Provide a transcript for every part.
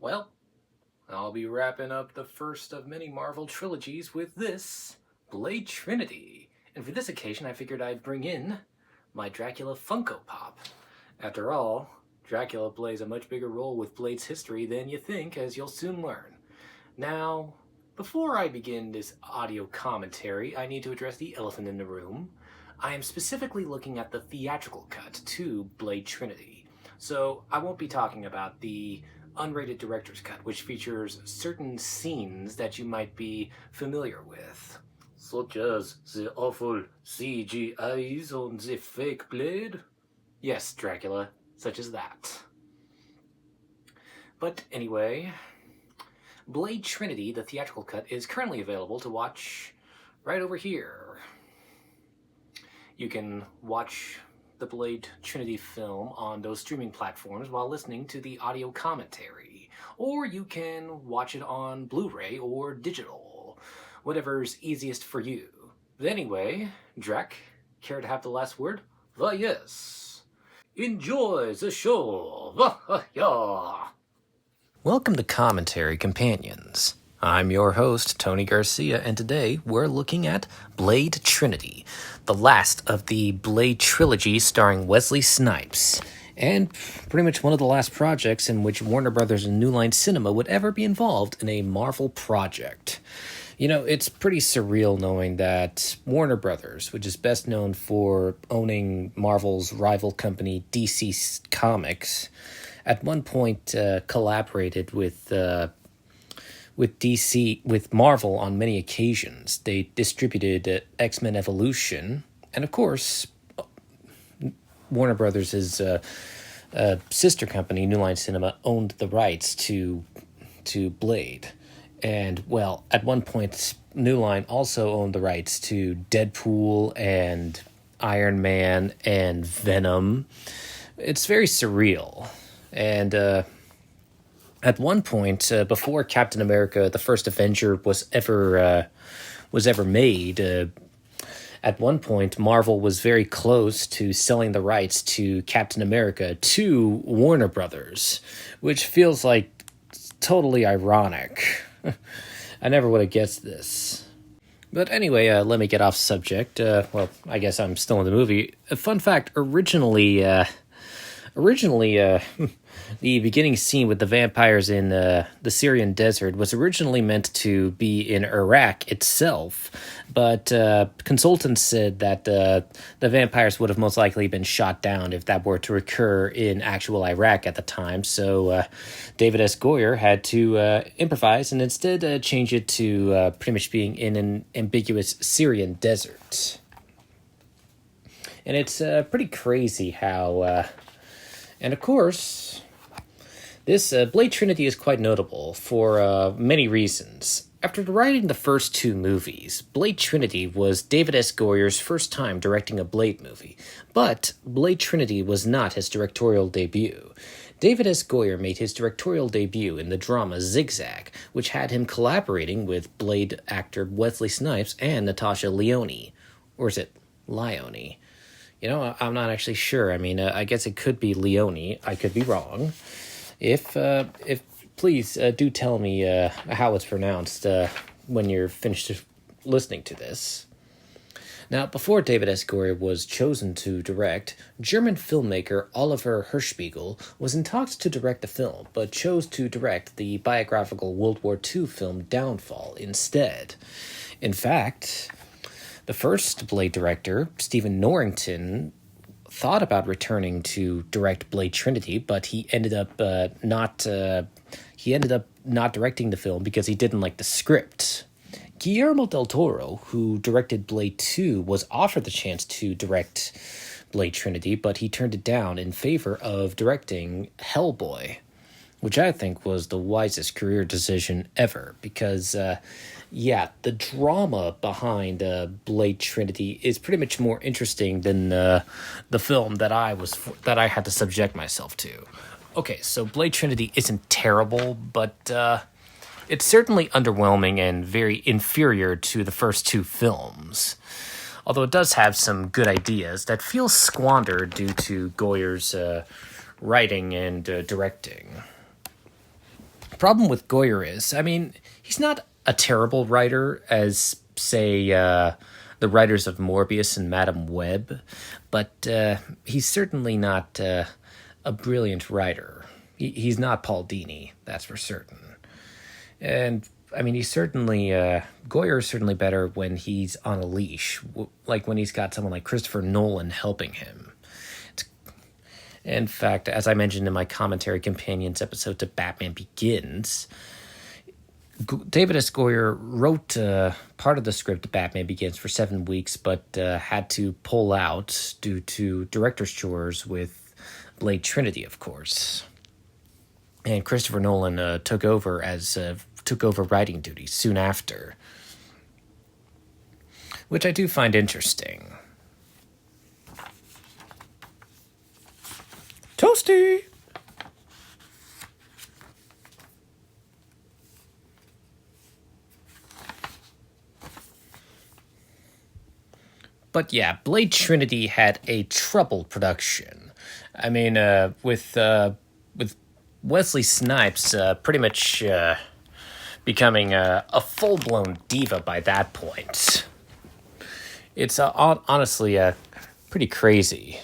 Well, I'll be wrapping up the first of many Marvel trilogies with this, Blade Trinity. And for this occasion, I figured I'd bring in my Dracula Funko Pop. After all, Dracula plays a much bigger role with Blade's history than you think, as you'll soon learn. Now, before I begin this audio commentary, I need to address the elephant in the room. I am specifically looking at the theatrical cut to Blade Trinity. So I won't be talking about the unrated director's cut, which features certain scenes that you might be familiar with, such as the awful CGIs on the fake Blade. Yes, Dracula, such as that. But anyway, Blade Trinity, the theatrical cut, is currently available to watch right over here. You can watch the Blade Trinity film on those streaming platforms while listening to the audio commentary. Or you can watch it on Blu-ray or digital, whatever's easiest for you. But anyway, Drac, care to have the last word? Why, yes. Enjoy the show! Welcome to Commentary Companions. I'm your host, Tony Garcia, and today we're looking at Blade Trinity, the last of the Blade trilogy starring Wesley Snipes, and pretty much one of the last projects in which Warner Brothers and New Line Cinema would ever be involved in a Marvel project. You know, it's pretty surreal knowing that Warner Brothers, which is best known for owning Marvel's rival company DC Comics, at one point collaborated with Marvel on many occasions. They distributed X-Men Evolution, and of course, Warner Brothers' sister company, New Line Cinema, owned the rights to Blade. And, well, at one point, New Line also owned the rights to Deadpool and Iron Man and Venom. It's very surreal. And at one point, before Captain America: The First Avenger was ever made, at one point Marvel was very close to selling the rights to Captain America to Warner Brothers, which feels like totally ironic. I never would have guessed this. But anyway, let me get off subject. Well, I guess I'm still in the movie. A fun fact: originally, the beginning scene with the vampires in the Syrian desert was originally meant to be in Iraq itself, but consultants said that the vampires would have most likely been shot down if that were to occur in actual Iraq at the time, so David S. Goyer had to improvise and instead change it to pretty much being in an ambiguous Syrian desert. And it's pretty crazy how... and of course, this Blade Trinity is quite notable for many reasons. After writing the first two movies, Blade Trinity was David S. Goyer's first time directing a Blade movie, but Blade Trinity was not his directorial debut. David S. Goyer made his directorial debut in the drama Zigzag, which had him collaborating with Blade actor Wesley Snipes and Natasha Lyonne. Or is it Lyonne? You know, I'm not actually sure. I mean, I guess it could be Leone. I could be wrong. If please do tell me how it's pronounced when you're finished listening to this. Now, before David S. Goyer was chosen to direct, German filmmaker Oliver Hirschspiegel was in talks to direct the film, but chose to direct the biographical World War II film Downfall instead. In fact, the first Blade director, Stephen Norrington, thought about returning to direct Blade Trinity, but he ended up not directing the film because he didn't like the script. Guillermo del Toro, who directed Blade 2, was offered the chance to direct Blade Trinity, but he turned it down in favor of directing Hellboy, which I think was the wisest career decision ever, because the drama behind Blade Trinity is pretty much more interesting than the film that I had to subject myself to. Okay, so Blade Trinity isn't terrible, but it's certainly underwhelming and very inferior to the first two films. Although it does have some good ideas that feel squandered due to Goyer's writing and directing. problem with Goyer is, I mean, he's not a terrible writer as, say, the writers of Morbius and Madame Web, but he's certainly not a brilliant writer. He's not Paul Dini, that's for certain. And I mean, he's certainly Goyer is certainly better when he's on a leash, like when he's got someone like Christopher Nolan helping him. In fact, as I mentioned in my commentary companions episode to Batman Begins, David S. Goyer wrote part of the script to Batman Begins for 7 weeks, but had to pull out due to director's chores with Blade Trinity, of course. And Christopher Nolan took over writing duties soon after, which I do find interesting. Toasty! But yeah, Blade Trinity had a troubled production. I mean, with Wesley Snipes pretty much becoming a full-blown diva by that point. It's honestly pretty crazy.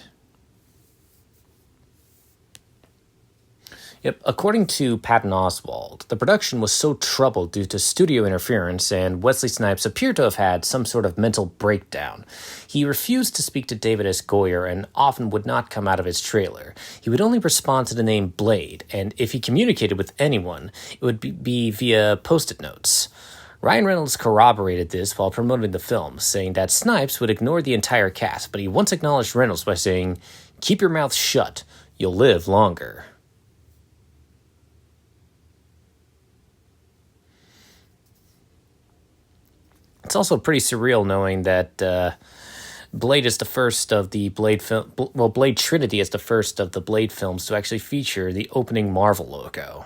Yep, according to Patton Oswalt, the production was so troubled due to studio interference, and Wesley Snipes appeared to have had some sort of mental breakdown. He refused to speak to David S. Goyer and often would not come out of his trailer. He would only respond to the name Blade, and if he communicated with anyone, it would be via post-it notes. Ryan Reynolds corroborated this while promoting the film, saying that Snipes would ignore the entire cast, but he once acknowledged Reynolds by saying, "Keep your mouth shut, you'll live longer." It's also pretty surreal knowing that Blade is the first of the Blade film. Well, Blade Trinity is the first of the Blade films to actually feature the opening Marvel logo.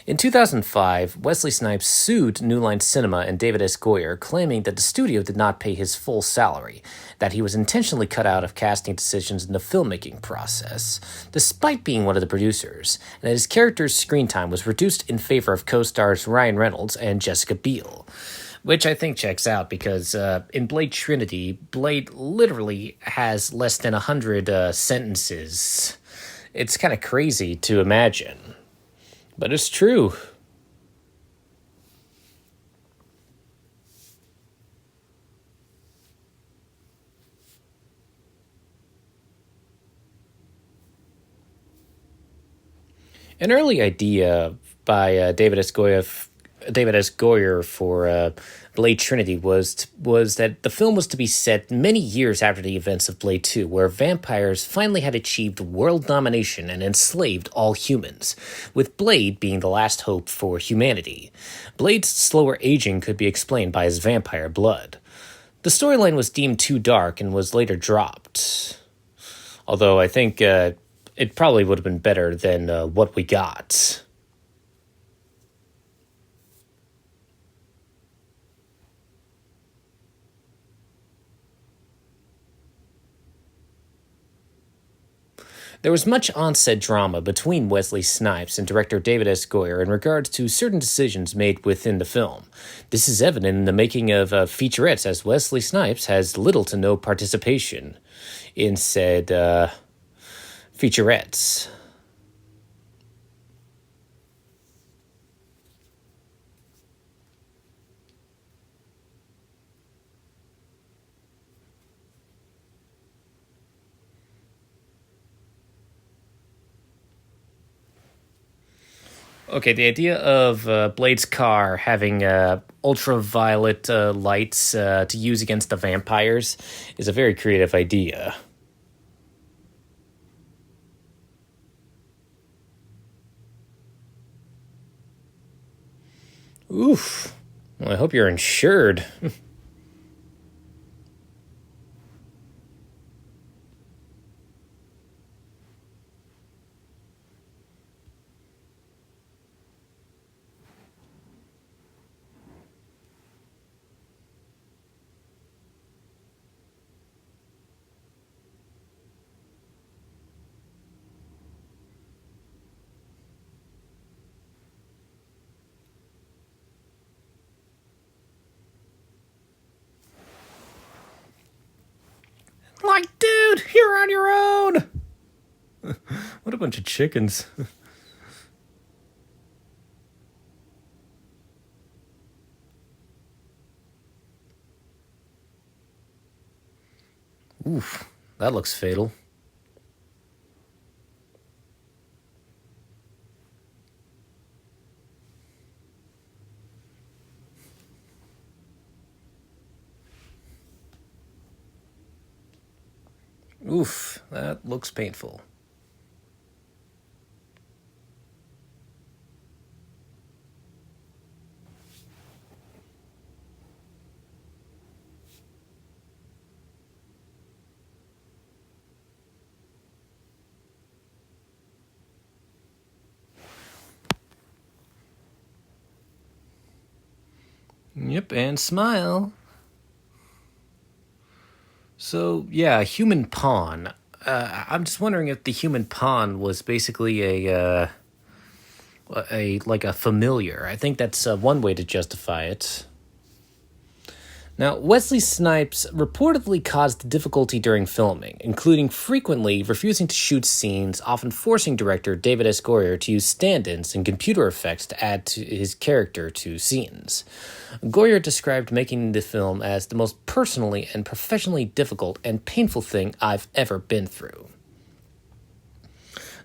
In 2005, Wesley Snipes sued New Line Cinema and David S. Goyer, claiming that the studio did not pay his full salary, that he was intentionally cut out of casting decisions in the filmmaking process, despite being one of the producers, and that his character's screen time was reduced in favor of co-stars Ryan Reynolds and Jessica Biel. Which I think checks out because in Blade Trinity, Blade literally has less than 100 sentences. It's kind of crazy to imagine. But it's true. An early idea by David S. Goyer for Blade Trinity was that the film was to be set many years after the events of Blade 2, where vampires finally had achieved world domination and enslaved all humans, with Blade being the last hope for humanity. Blade's slower aging could be explained by his vampire blood. The storyline was deemed too dark and was later dropped. Although I think it probably would have been better than what we got. There was much on-set drama between Wesley Snipes and director David S. Goyer in regards to certain decisions made within the film. This is evident in the making of featurettes, as Wesley Snipes has little to no participation in said featurettes. Okay, the idea of Blade's car having ultraviolet lights to use against the vampires is a very creative idea. Oof. Well, I hope you're insured. like, dude, you're on your own. What a bunch of chickens. Oof, that looks fatal. Oof, that looks painful. Yep, and smile. So, yeah, human pawn. I'm just wondering if the human pawn was basically a like a familiar. I think that's one way to justify it. Now, Wesley Snipes reportedly caused difficulty during filming, including frequently refusing to shoot scenes, often forcing director David S. Goyer to use stand-ins and computer effects to add to his character to scenes. Goyer described making the film as the most personally and professionally difficult and painful thing I've ever been through.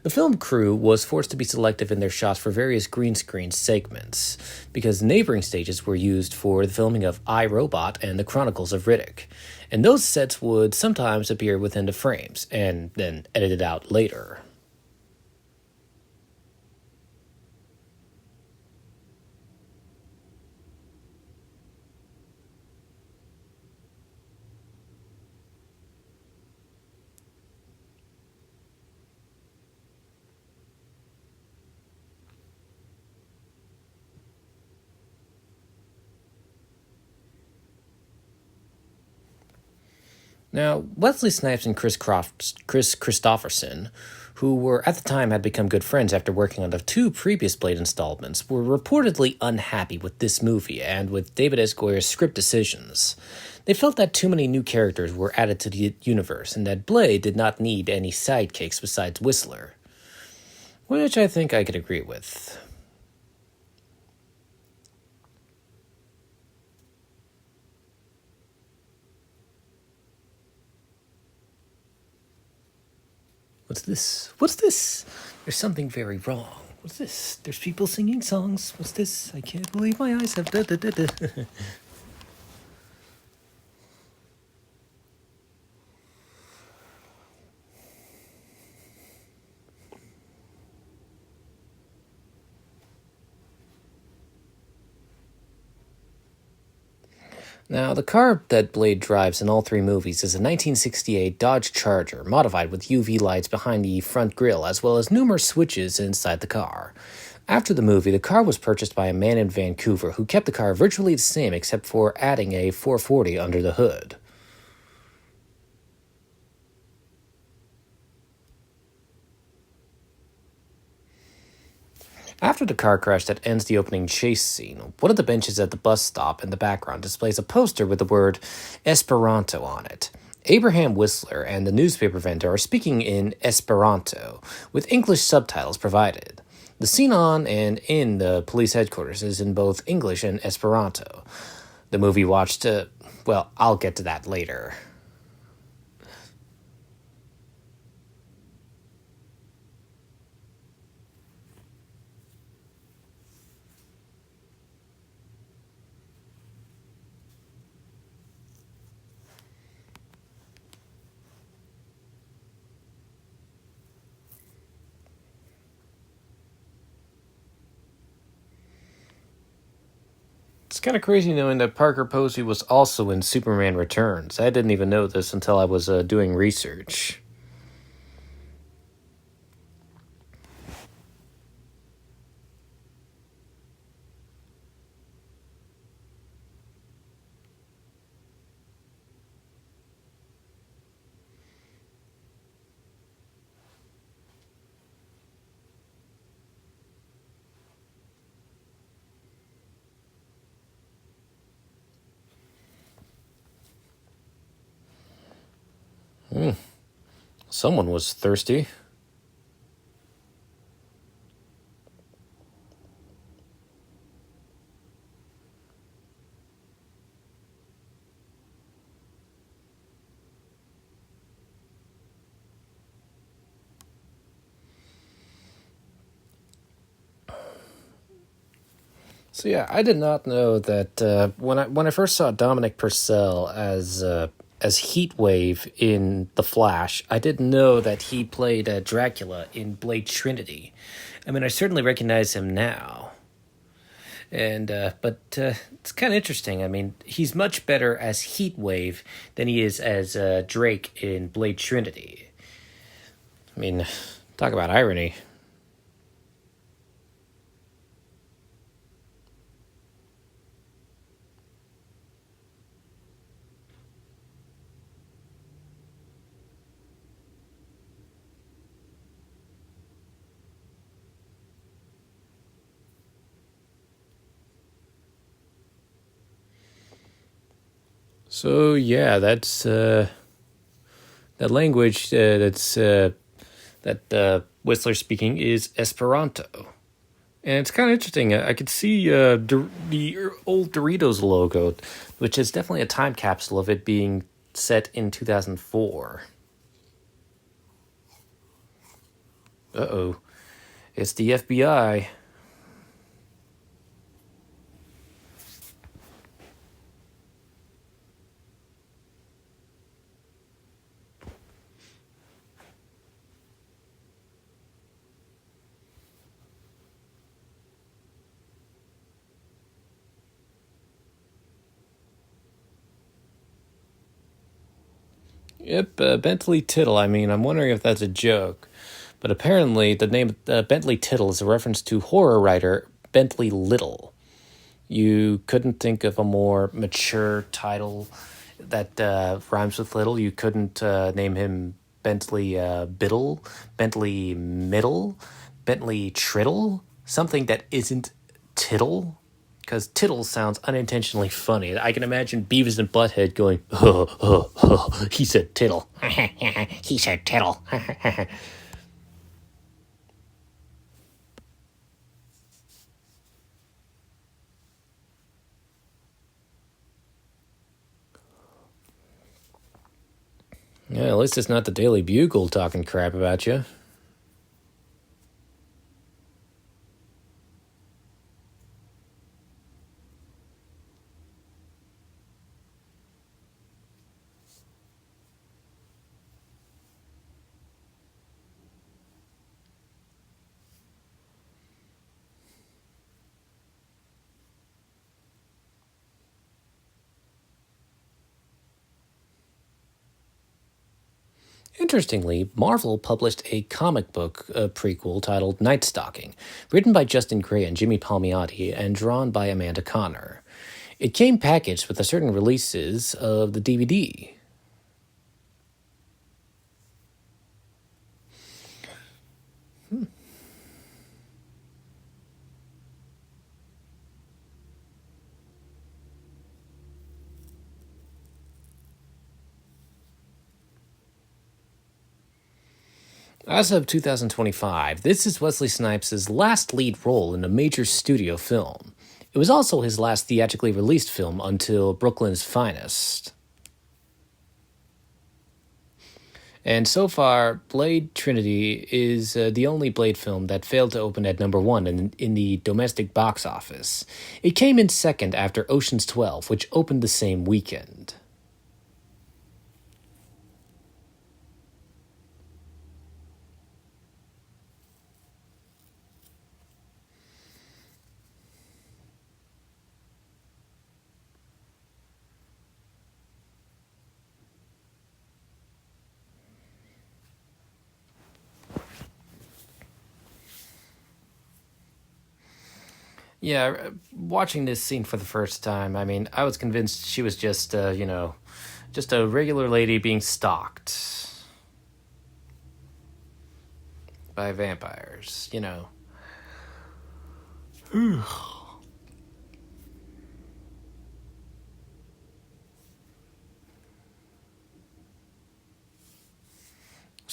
The film crew was forced to be selective in their shots for various green screen segments, because neighboring stages were used for the filming of I, Robot and The Chronicles of Riddick, and those sets would sometimes appear within the frames, and then edited out later. Now, Wesley Snipes and Chris Christopherson, who were at the time had become good friends after working on the two previous Blade installments, were reportedly unhappy with this movie and with David S. Goyer's script decisions. They felt that too many new characters were added to the universe and that Blade did not need any sidekicks besides Whistler, which I think I could agree with. What's this? What's this? There's something very wrong. What's this? There's people singing songs. What's this? I can't believe my eyes have da da da da. Now, the car that Blade drives in all three movies is a 1968 Dodge Charger, modified with UV lights behind the front grille, as well as numerous switches inside the car. After the movie, the car was purchased by a man in Vancouver who kept the car virtually the same except for adding a 440 under the hood. After the car crash that ends the opening chase scene, one of the benches at the bus stop in the background displays a poster with the word Esperanto on it. Abraham Whistler and the newspaper vendor are speaking in Esperanto, with English subtitles provided. The scene on and in the police headquarters is in both English and Esperanto. The movie watched, well, I'll get to that later. It's kind of crazy knowing that Parker Posey was also in Superman Returns. I didn't even know this until I was doing research. Someone was thirsty. So yeah, I did not know that when I first saw Dominic Purcell as Heatwave in The Flash, I didn't know that he played Dracula in Blade Trinity. I mean, I certainly recognize him now, and but it's kind of interesting. I mean, he's much better as Heatwave than he is as Drake in Blade Trinity. I mean, talk about irony. So yeah, that's that language that Whistler's speaking is Esperanto. And it's kind of interesting. I could see the old Doritos logo, which is definitely a time capsule of it being set in 2004. Uh-oh. It's the FBI. Yep, Bentley Tittle. I mean, I'm wondering if that's a joke. But apparently, the name Bentley Tittle is a reference to horror writer Bentley Little. You couldn't think of a more mature title that rhymes with little. You couldn't name him Bentley Biddle, Bentley Middle, Bentley Triddle, something that isn't Tittle. Because Tittle sounds unintentionally funny. I can imagine Beavis and Butthead going, he said Tittle. He said Tittle. Yeah, at least it's not the Daily Bugle talking crap about you. Interestingly, Marvel published a comic book prequel titled Night Stalking, written by Justin Gray and Jimmy Palmiotti and drawn by Amanda Connor. It came packaged with the certain releases of the DVD. As of 2025, this is Wesley Snipes' last lead role in a major studio film. It was also his last theatrically released film until Brooklyn's Finest. And so far, Blade Trinity is the only Blade film that failed to open at number one in the domestic box office. It came in second after Ocean's 12, which opened the same weekend. Yeah, watching this scene for the first time, I mean, I was convinced she was just, just a regular lady being stalked by vampires.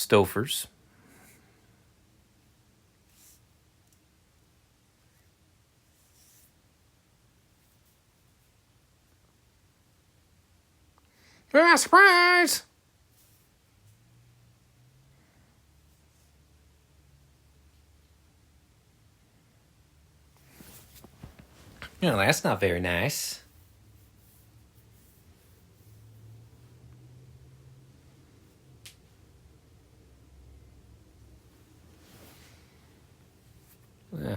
Stofers. Ah, surprise! No, that's not very nice. Yeah.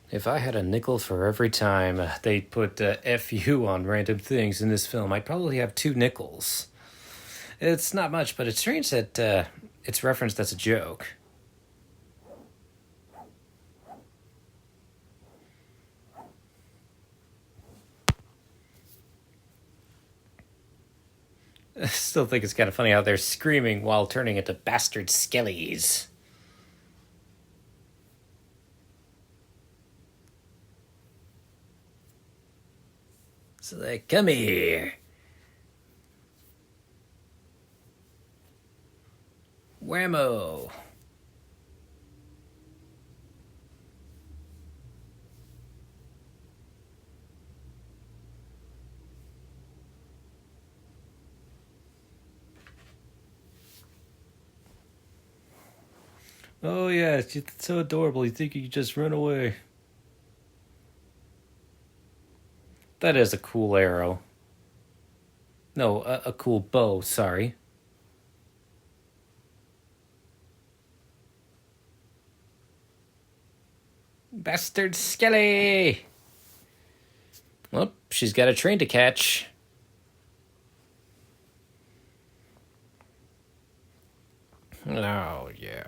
If I had a nickel for every time they put FU on random things in this film, I'd probably have 2 nickels. It's not much, but it's strange that it's referenced as a joke. I still think it's kind of funny how they're screaming while turning into bastard skellies. So they come here. Whammo. Oh yeah, it's so adorable. You think you could just run away. That is a cool arrow. No, a cool bow, sorry. Bastard skelly! Well, she's got a train to catch. Oh, yeah.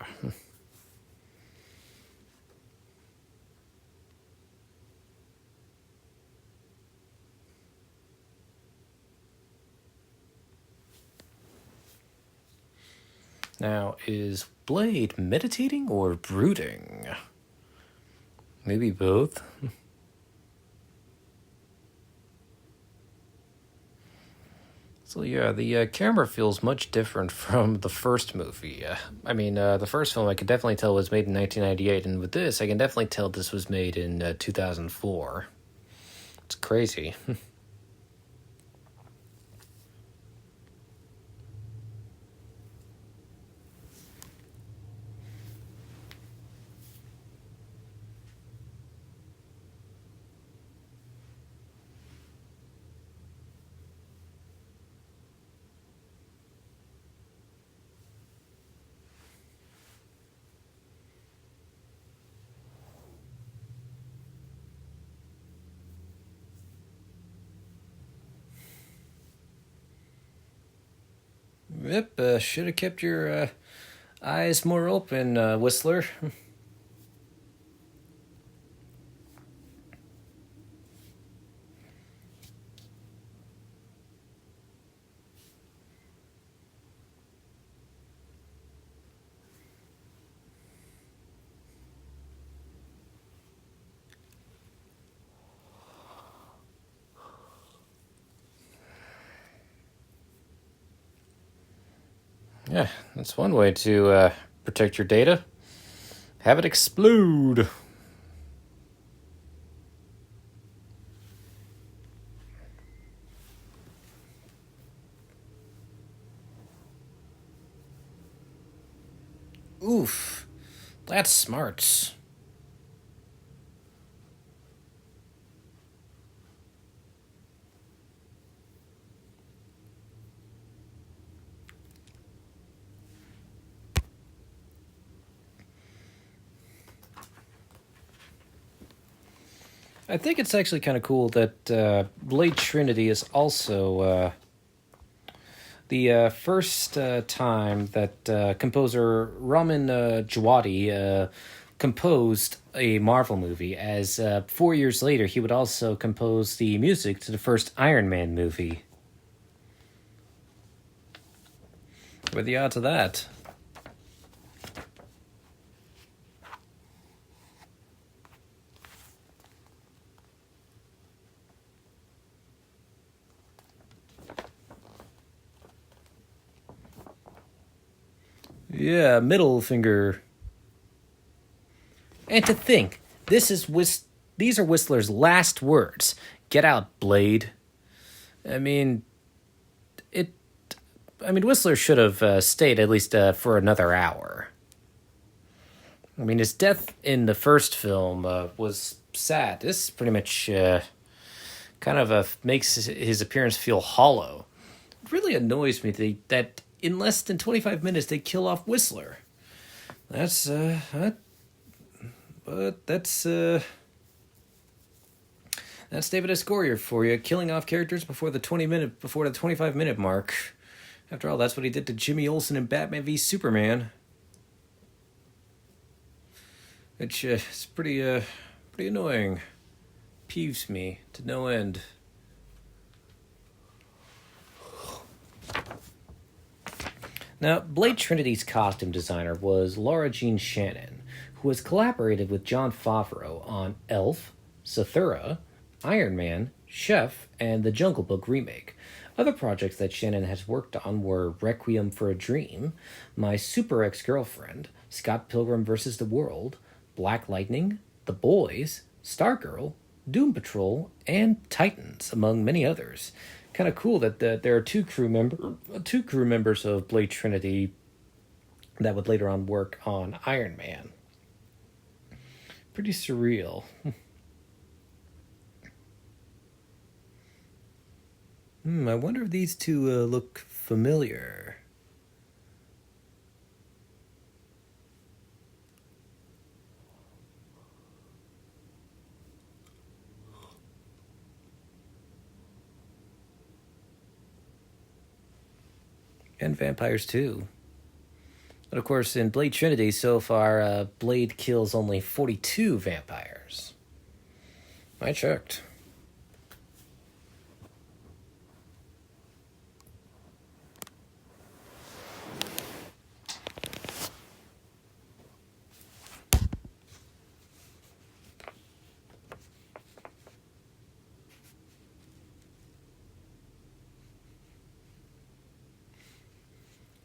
Now, is Blade meditating or brooding? Maybe both. So yeah, the camera feels much different from the first movie. The first film I could definitely tell was made in 1998, and with this, I can definitely tell this was made in 2004. It's crazy. Yep, should have kept your eyes more open, Whistler. Yeah, that's one way to protect your data. Have it explode. Oof, that's smart. I think it's actually kind of cool that Blade Trinity is also the first time that composer Ramin Djawadi composed a Marvel movie, as 4 years later he would also compose the music to the first Iron Man movie. What are the odds of that? Yeah, middle finger. And to think, these are Whistler's last words. Get out, Blade. I mean, it. I mean, Whistler should have stayed at least for another hour. I mean, his death in the first film was sad. This pretty much kind of makes his appearance feel hollow. It really annoys me that in less than 25 minutes they kill off Whistler. That's but that's David S. Goyer for you, killing off characters before the 25-minute mark. After all, that's what he did to Jimmy Olsen in Batman v Superman. Which is pretty annoying. Peeves me to no end. Now, Blade Trinity's costume designer was Laura Jean Shannon, who has collaborated with Jon Favreau on Elf, Zathura, Iron Man, Chef, and the Jungle Book remake. Other projects that Shannon has worked on were Requiem for a Dream, My Super Ex-Girlfriend, Scott Pilgrim vs. the World, Black Lightning, The Boys, Stargirl, Doom Patrol, and Titans, among many others. Kind of cool that there are two crew members of Blade Trinity that would later on work on Iron Man. Pretty surreal. I wonder if these two look familiar. And vampires too. But of course, in Blade Trinity, so far, Blade kills only 42 vampires. I checked.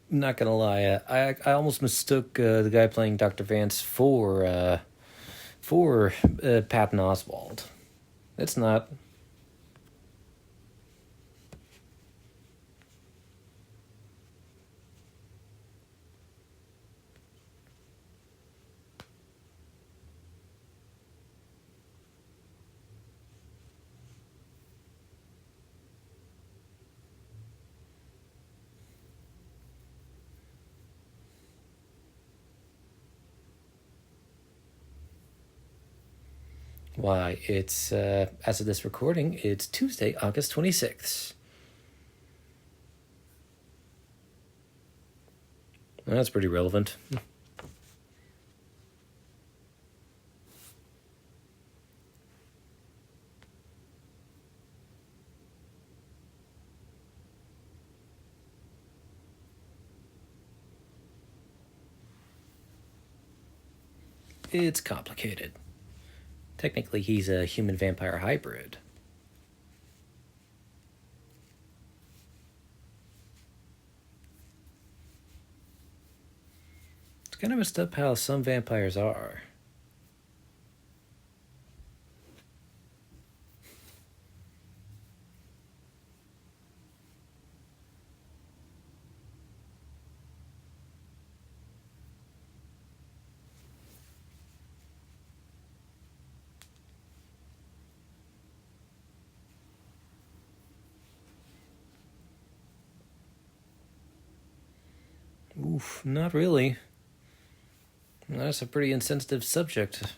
Not gonna lie, I almost mistook the guy playing Dr. Vance for Patton Oswalt. It's not. Why, it's, as of this recording, it's Tuesday, August 26th. That's pretty relevant. It's complicated. Technically, he's a human-vampire hybrid. It's kind of messed up how some vampires are. Oof, not really. That's a pretty insensitive subject.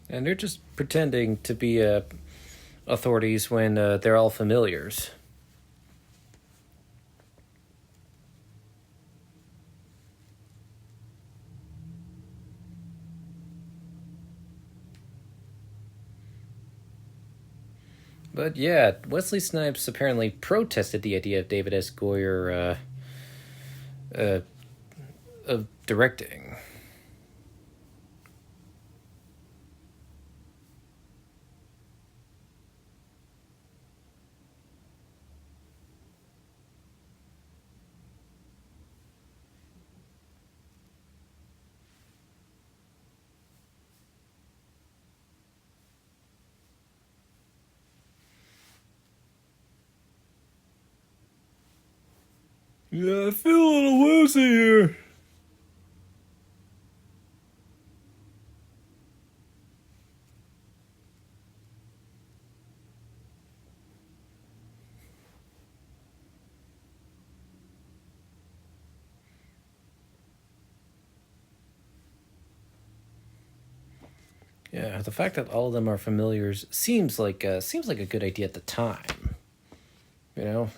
And they're just pretending to be authorities when they're all familiars. But yeah, Wesley Snipes apparently protested the idea of David S. Goyer of directing. Yeah, I feel a little woozy here. Yeah, the fact that all of them are familiars seems like a good idea at the time. You know,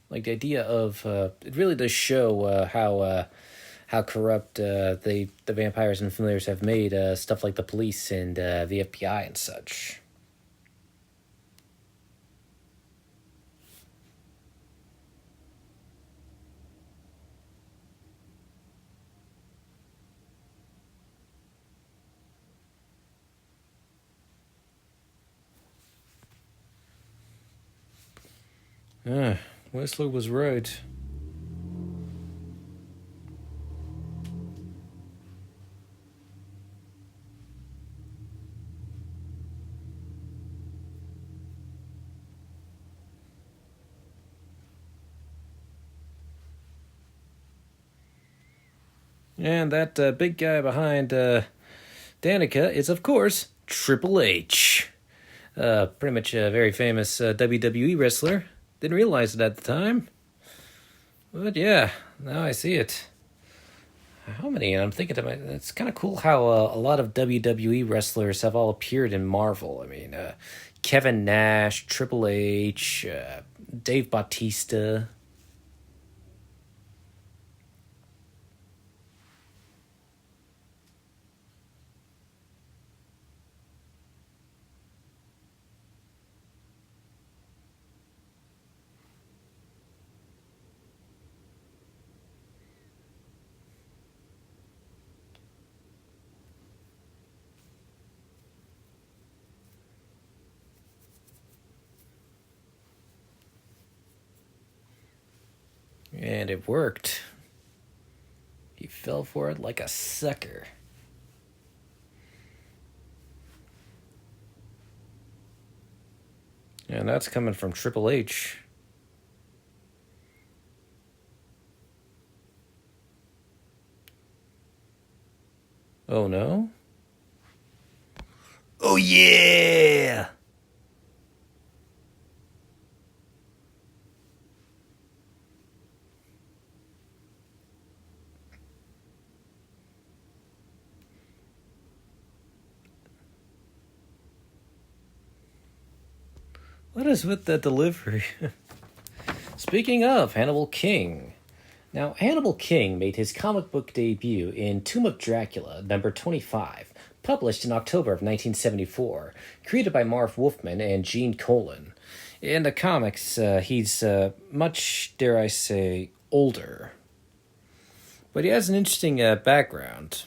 like the idea of it really does show how corrupt the vampires and familiars have made stuff like the police and the FBI and such. Yeah, Whistler was right. And that big guy behind Danica is, of course, Triple H. Pretty much a very famous WWE wrestler. Didn't realize it at the time. But yeah, now I see it. How many? And I'm thinking to myself, it's kind of cool how a lot of WWE wrestlers have all appeared in Marvel. I mean, Kevin Nash, Triple H, Dave Bautista. And it worked. He fell for it like a sucker. And that's coming from Triple H. Oh no? Oh yeah! What is with that delivery? Speaking of Hannibal King. Now, Hannibal King made his comic book debut in Tomb of Dracula, number 25, published in October of 1974, created by Marv Wolfman and Gene Colan. In the comics, he's much, dare I say, older. But he has an interesting background.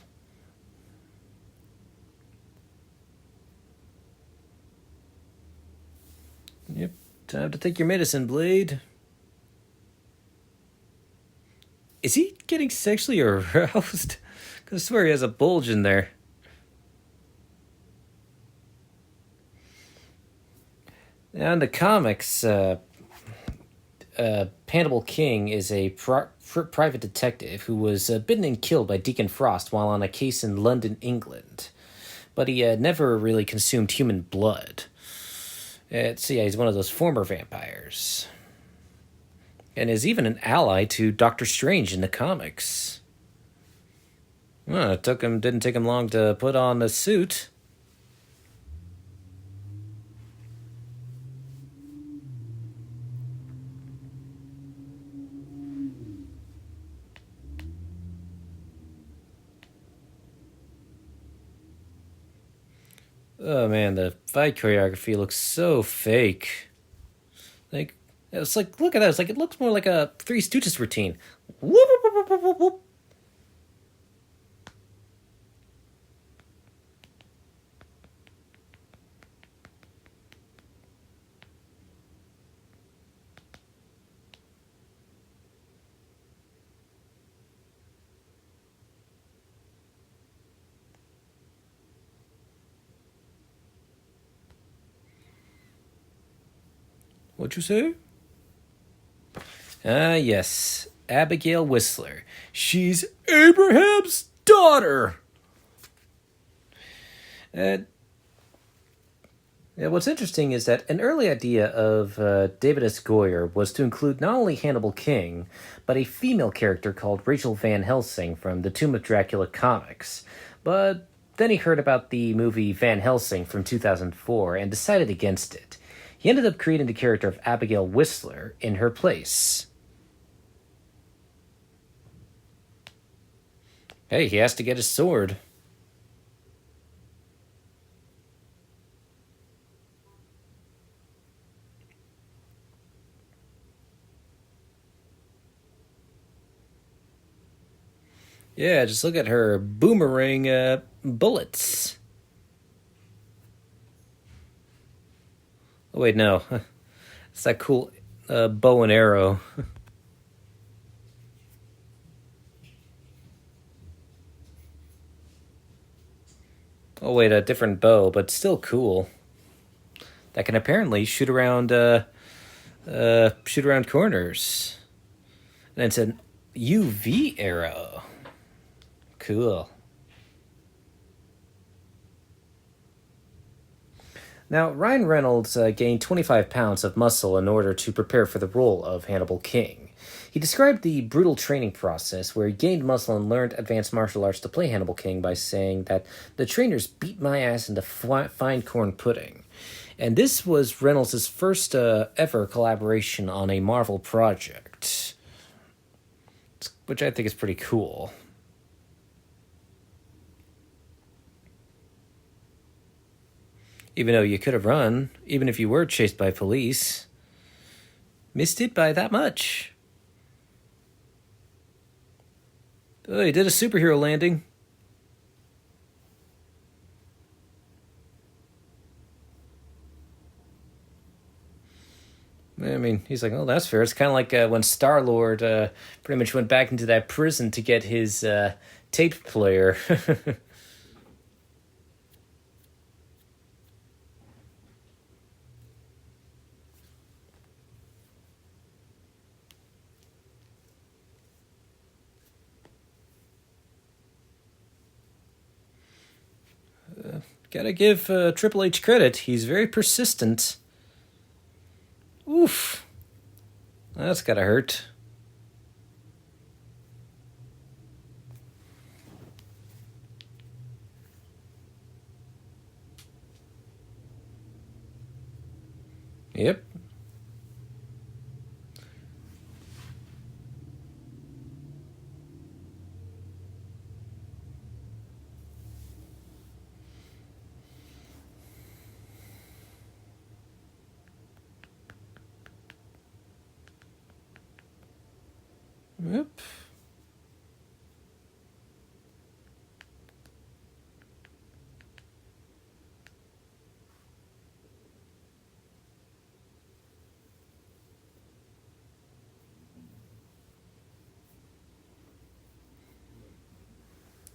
Yep, time to take your medicine, Blade. Is he getting sexually aroused? Because I swear he has a bulge in there. Now, in the comics, Hannibal King is a private detective who was bitten and killed by Deacon Frost while on a case in London, England. But he never really consumed human blood. So yeah, he's one of those former vampires. And is even an ally to Doctor Strange in the comics. Well, didn't take him long to put on the suit. Oh man, the fight choreography looks so fake. Like it's like look at that. It's like it looks more like a Three Stooges routine. Whoop whoop whoop whoop whoop whoop. What you say? Ah, yes. Abigail Whistler. She's Abraham's daughter. Uh, Yeah, what's interesting is that an early idea of David S. Goyer was to include not only Hannibal King, but a female character called Rachel Van Helsing from the Tomb of Dracula comics. But then he heard about the movie Van Helsing from 2004 and decided against it. He ended up creating the character of Abigail Whistler in her place. Hey, he has to get his sword. Yeah, just look at her boomerang bullets. Oh, wait, no. It's that cool bow and arrow. Oh, wait, a different bow, but still cool. That can apparently shoot around corners. And it's an UV arrow. Cool. Now, Ryan Reynolds gained 25 pounds of muscle in order to prepare for the role of Hannibal King. He described the brutal training process where he gained muscle and learned advanced martial arts to play Hannibal King by saying that the trainers beat my ass into fine corn pudding. And this was Reynolds' first ever collaboration on a Marvel project, which I think is pretty cool. Even though you could have run, even if you were chased by police. Missed it by that much. Oh, he did a superhero landing. I mean, he's like, oh, that's fair. It's kind of like when Star-Lord pretty much went back into that prison to get his tape player. Gotta give Triple H credit. He's very persistent. Oof. That's gotta hurt. Yep. Yep.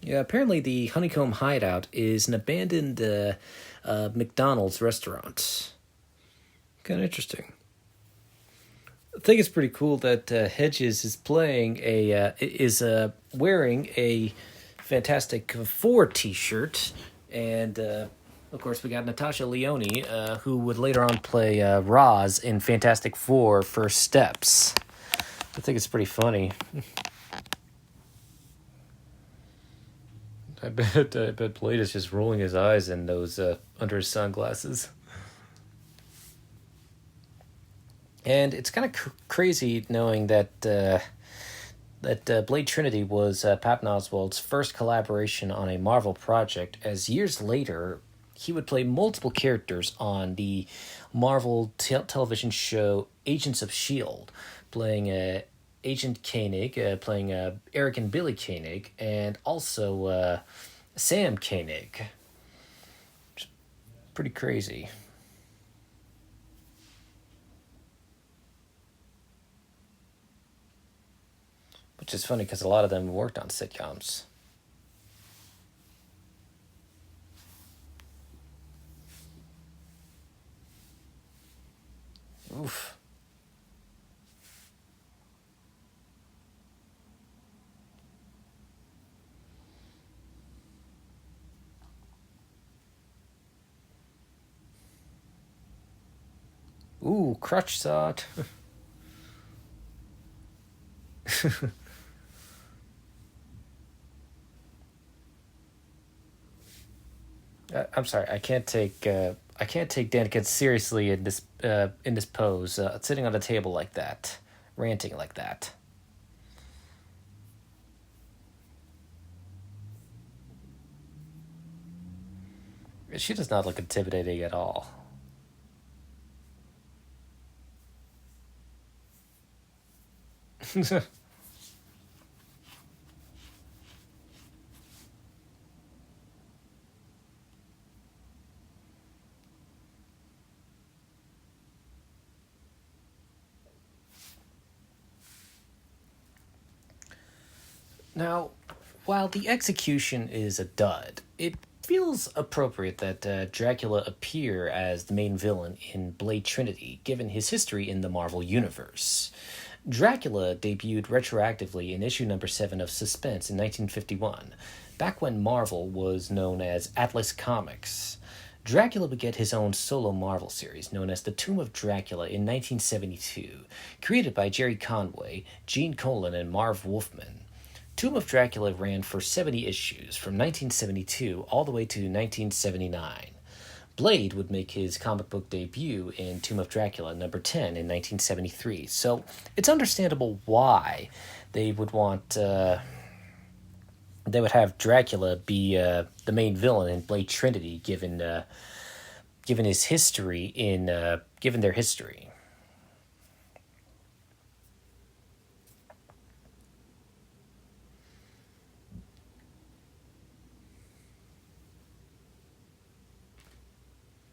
Yeah, apparently the Honeycomb Hideout is an abandoned McDonald's restaurant. Kind of interesting. I think it's pretty cool that Hedges is wearing a Fantastic Four T-shirt, and of course we got Natasha Lyonne, who would later on play Roz in Fantastic Four: First Steps. I think it's pretty funny. I bet Blade is just rolling his eyes in those under his sunglasses. And it's kind of crazy knowing that Blade Trinity was Patton Oswalt's first collaboration on a Marvel project, as years later he would play multiple characters on the Marvel television show Agents of S.H.I.E.L.D., playing Agent Koenig, playing Eric and Billy Koenig, and also Sam Koenig. Pretty crazy. Which is funny because a lot of them worked on sitcoms. Oof. Ooh, crutch sawed. I'm sorry. I can't take Danica seriously in this pose, sitting on a table like that, ranting like that. She does not look intimidating at all. Now, while the execution is a dud, it feels appropriate that Dracula appear as the main villain in Blade Trinity, given his history in the Marvel Universe. Dracula debuted retroactively in issue number 7 of Suspense in 1951, back when Marvel was known as Atlas Comics. Dracula would get his own solo Marvel series known as The Tomb of Dracula in 1972, created by Jerry Conway, Gene Colan, and Marv Wolfman. Tomb of Dracula ran for 70 issues from 1972 all the way to 1979. Blade would make his comic book debut in Tomb of Dracula number 10 in 1973, so it's understandable why they would want they would have Dracula be the main villain in Blade Trinity, given his history in given their history.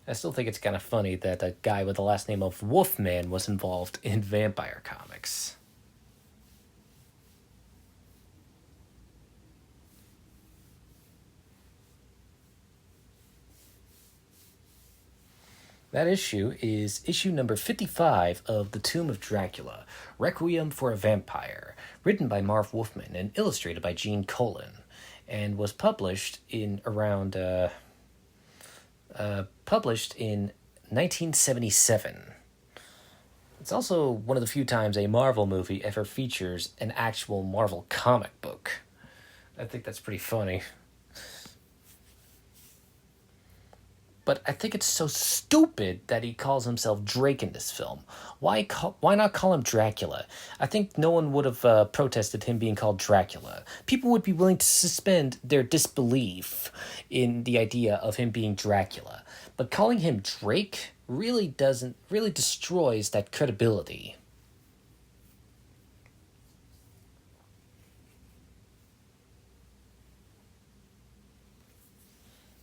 I still think it's kind of funny that a guy with the last name of Wolfman was involved in vampire comics. That issue is issue number 55 of The Tomb of Dracula, Requiem for a Vampire, written by Marv Wolfman and illustrated by Gene Colan, and was published in 1977. It's also one of the few times a Marvel movie ever features an actual Marvel comic book. I think that's pretty funny. But I think it's so stupid that he calls himself Drake in this film. Why not call him Dracula? I think no one would have protested him being called Dracula. People would be willing to suspend their disbelief in the idea of him being Dracula. But calling him Drake really destroys that credibility.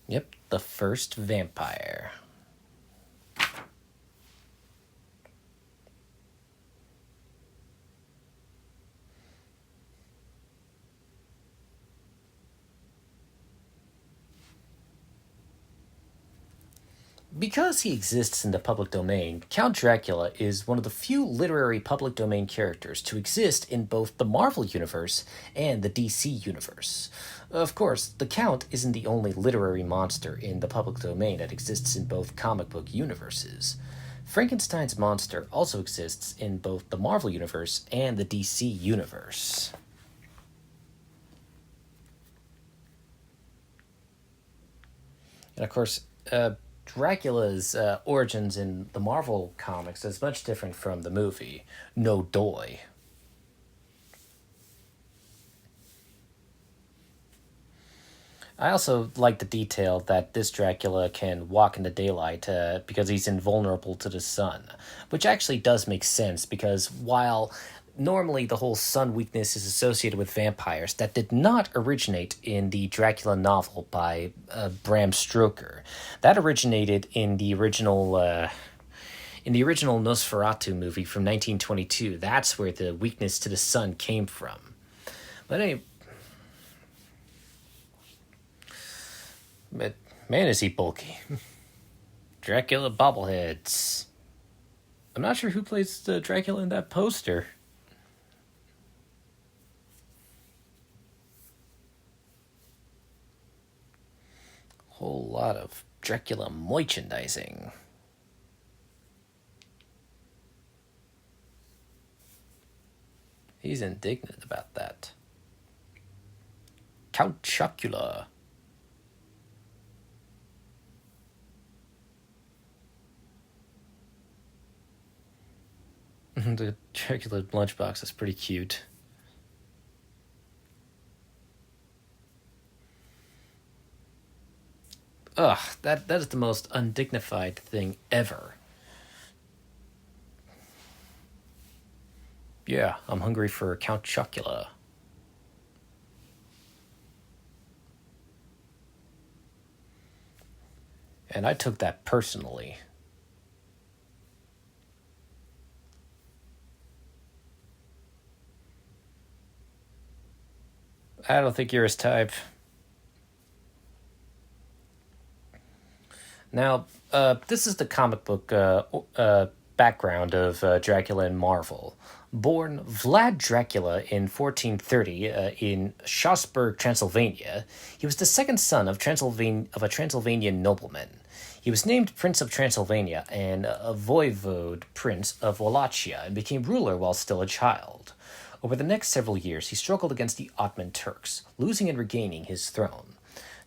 Yep, the first vampire. Because he exists in the public domain, Count Dracula is one of the few literary public domain characters to exist in both the Marvel Universe and the DC Universe. Of course, the Count isn't the only literary monster in the public domain that exists in both comic book universes. Frankenstein's monster also exists in both the Marvel Universe and the DC Universe. And of course, Dracula's origins in the Marvel comics is much different from the movie. No doy. I also like the detail that this Dracula can walk in the daylight because he's invulnerable to the sun, which actually does make sense because while normally the whole sun weakness is associated with vampires, that did not originate in the Dracula novel by Bram Stoker. That originated in the original Nosferatu movie from 1922. That's where the weakness to the sun came from. But anyway, but man, is he bulky. Dracula bobbleheads. I'm not sure who plays the Dracula in that poster. Whole lot of Dracula merchandising. He's indignant about that. Count Chocula. The Dracula lunchbox is pretty cute. Ugh, that is the most undignified thing ever. Yeah, I'm hungry for Count Chocula. And I took that personally. I don't think you're his type. Now, this is the comic book background of Dracula in Marvel. Born Vlad Dracula in 1430 in Schlossberg, Transylvania, he was the second son of a Transylvanian nobleman. He was named Prince of Transylvania and a voivode Prince of Wallachia and became ruler while still a child. Over the next several years, he struggled against the Ottoman Turks, losing and regaining his throne.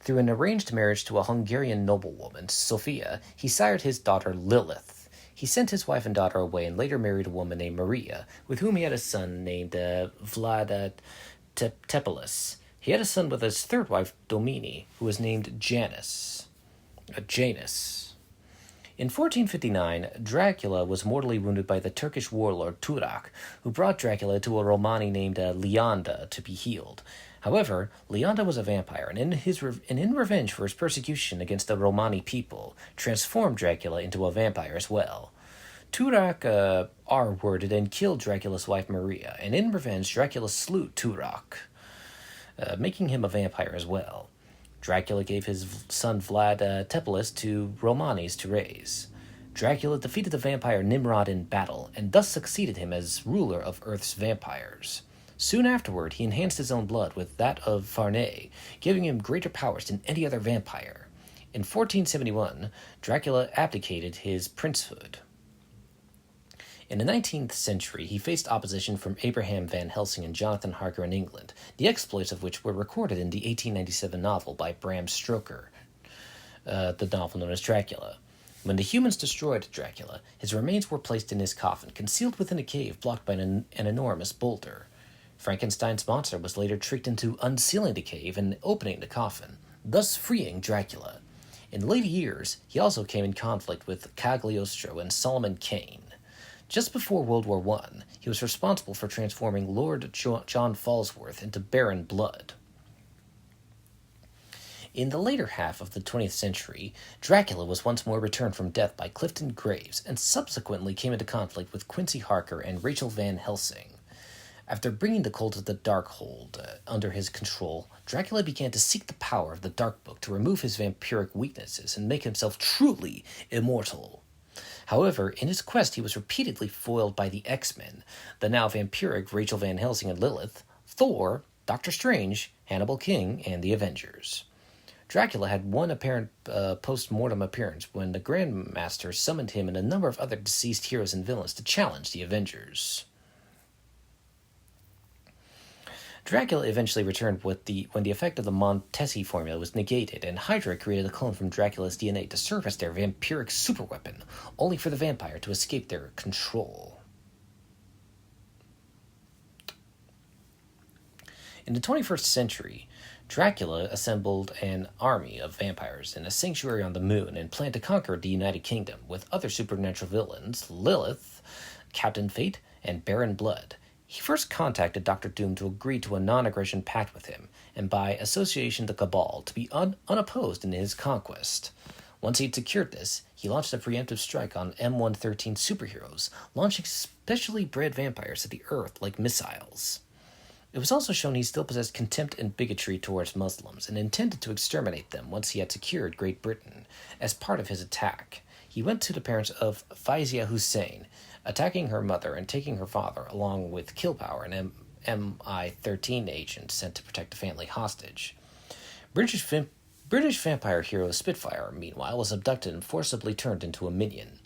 Through an arranged marriage to a Hungarian noblewoman, Sophia, he sired his daughter Lilith. He sent his wife and daughter away and later married a woman named Maria, with whom he had a son named Vlad Tepalus. He had a son with his third wife, Domini, who was named Janus. In 1459, Dracula was mortally wounded by the Turkish warlord Turak, who brought Dracula to a Romani named Leanda to be healed. However, Leanda was a vampire, and in revenge for his persecution against the Romani people, transformed Dracula into a vampire as well. Turak R-worded and killed Dracula's wife Maria, and in revenge, Dracula slew Turak, making him a vampire as well. Dracula gave his son Vlad Tepalus to Romanis to raise. Dracula defeated the vampire Nimrod in battle, and thus succeeded him as ruler of Earth's vampires. Soon afterward, he enhanced his own blood with that of Farnay, giving him greater powers than any other vampire. In 1471, Dracula abdicated his princehood. In the 19th century, he faced opposition from Abraham Van Helsing and Jonathan Harker in England, the exploits of which were recorded in the 1897 novel by Bram Stoker, the novel known as Dracula. When the humans destroyed Dracula, his remains were placed in his coffin, concealed within a cave blocked by an enormous boulder. Frankenstein's monster was later tricked into unsealing the cave and opening the coffin, thus freeing Dracula. In later years, he also came in conflict with Cagliostro and Solomon Kane. Just before World War I, he was responsible for transforming Lord John Falsworth into Baron Blood. In the later half of the 20th century, Dracula was once more returned from death by Clifton Graves and subsequently came into conflict with Quincy Harker and Rachel Van Helsing. After bringing the cult of the Darkhold under his control, Dracula began to seek the power of the Dark Book to remove his vampiric weaknesses and make himself truly immortal. However, in his quest, he was repeatedly foiled by the X-Men, the now vampiric Rachel Van Helsing and Lilith, Thor, Doctor Strange, Hannibal King, and the Avengers. Dracula had one apparent post-mortem appearance when the Grandmaster summoned him and a number of other deceased heroes and villains to challenge the Avengers. Dracula eventually returned when the effect of the Montesi formula was negated, and Hydra created a clone from Dracula's DNA to serve as their vampiric superweapon, only for the vampire to escape their control. In the 21st century, Dracula assembled an army of vampires in a sanctuary on the moon and planned to conquer the United Kingdom with other supernatural villains, Lilith, Captain Fate, and Baron Blood. He first contacted Dr. Doom to agree to a non-aggression pact with him, and by association the Cabal to be unopposed in his conquest. Once he'd secured this, he launched a preemptive strike on M113 superheroes, launching specially bred vampires at the Earth like missiles. It was also shown he still possessed contempt and bigotry towards Muslims, and intended to exterminate them once he had secured Great Britain. As part of his attack, he went to the parents of Faizia Hussein, attacking her mother and taking her father, along with Killpower, an MI-13 agent sent to protect the family hostage. British vampire hero Spitfire, meanwhile, was abducted and forcibly turned into a minion.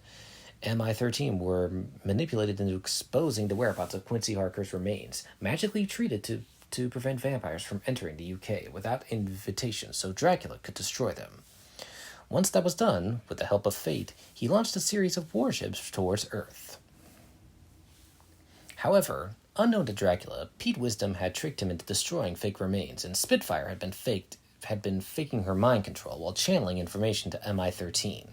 MI13 were manipulated into exposing the whereabouts of Quincy Harker's remains, magically treated to prevent vampires from entering the UK without invitation so Dracula could destroy them. Once that was done, with the help of fate, he launched a series of warships towards Earth. However, unknown to Dracula, Pete Wisdom had tricked him into destroying fake remains, and Spitfire had been faking her mind control while channeling information to MI13.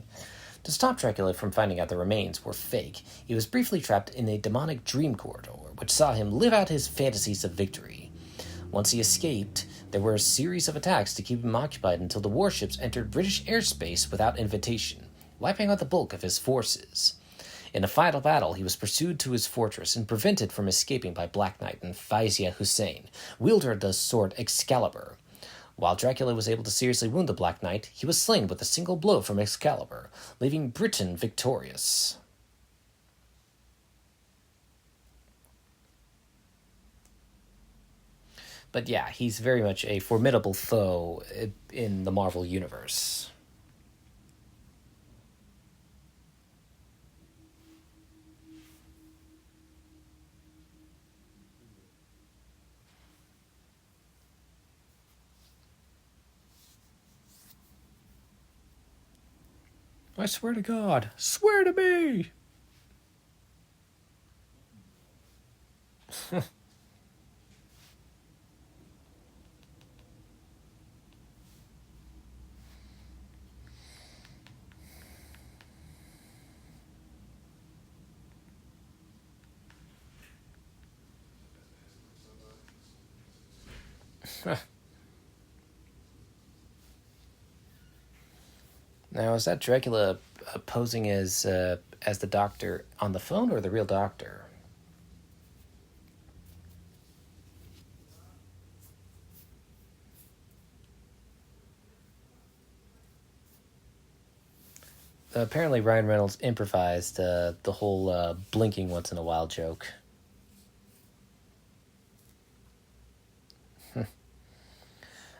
To stop Dracula from finding out the remains were fake, he was briefly trapped in a demonic dream corridor, which saw him live out his fantasies of victory. Once he escaped, there were a series of attacks to keep him occupied until the warships entered British airspace without invitation, wiping out the bulk of his forces. In a final battle, he was pursued to his fortress and prevented from escaping by Black Knight and Faizia Hussein, wielder of the sword Excalibur. While Dracula was able to seriously wound the Black Knight, he was slain with a single blow from Excalibur, leaving Britain victorious. But yeah, he's very much a formidable foe in the Marvel Universe. I swear to God, swear to me! Now, is that Dracula posing as the doctor on the phone or the real doctor? Apparently, Ryan Reynolds improvised the whole blinking once in a while joke.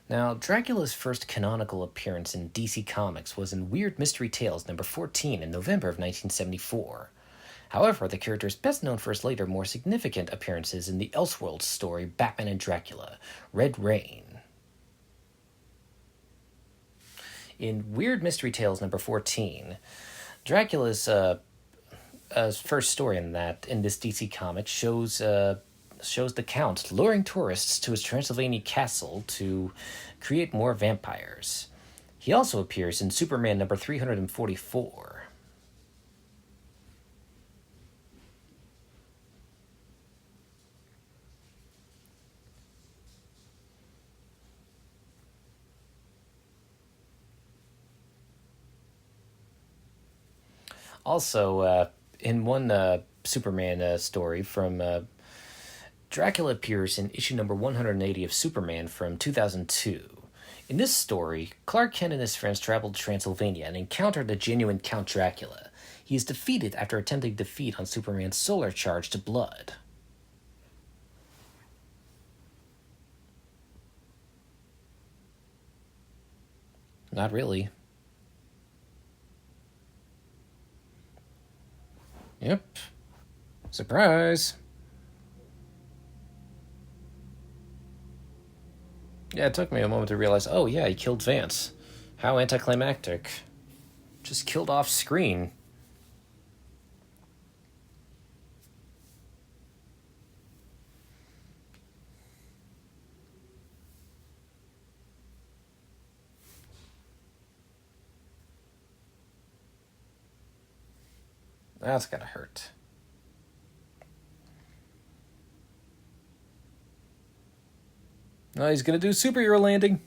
Now, Dracula's first canonical appearance in DC Comics was in Weird Mystery Tales number 14 in November of 1974. However, the character is best known for his later, more significant appearances in the Elseworlds story Batman and Dracula, Red Rain. In Weird Mystery Tales number 14, Dracula's first story in this DC comic shows the Count luring tourists to his Transylvania castle to create more vampires. He also appears in Superman number 344. Also, in one Superman story from Dracula appears in issue number 180 of Superman from 2002. In this story, Clark Kent and his friends travel to Transylvania and encounter the genuine Count Dracula. He is defeated after attempting to feed on Superman's solar charged blood. Not really. Yep. Surprise! Yeah, it took me a moment to realize, oh yeah, he killed Vance. How anticlimactic. Just killed off screen. That's gotta hurt. Oh, he's gonna do superhero landing.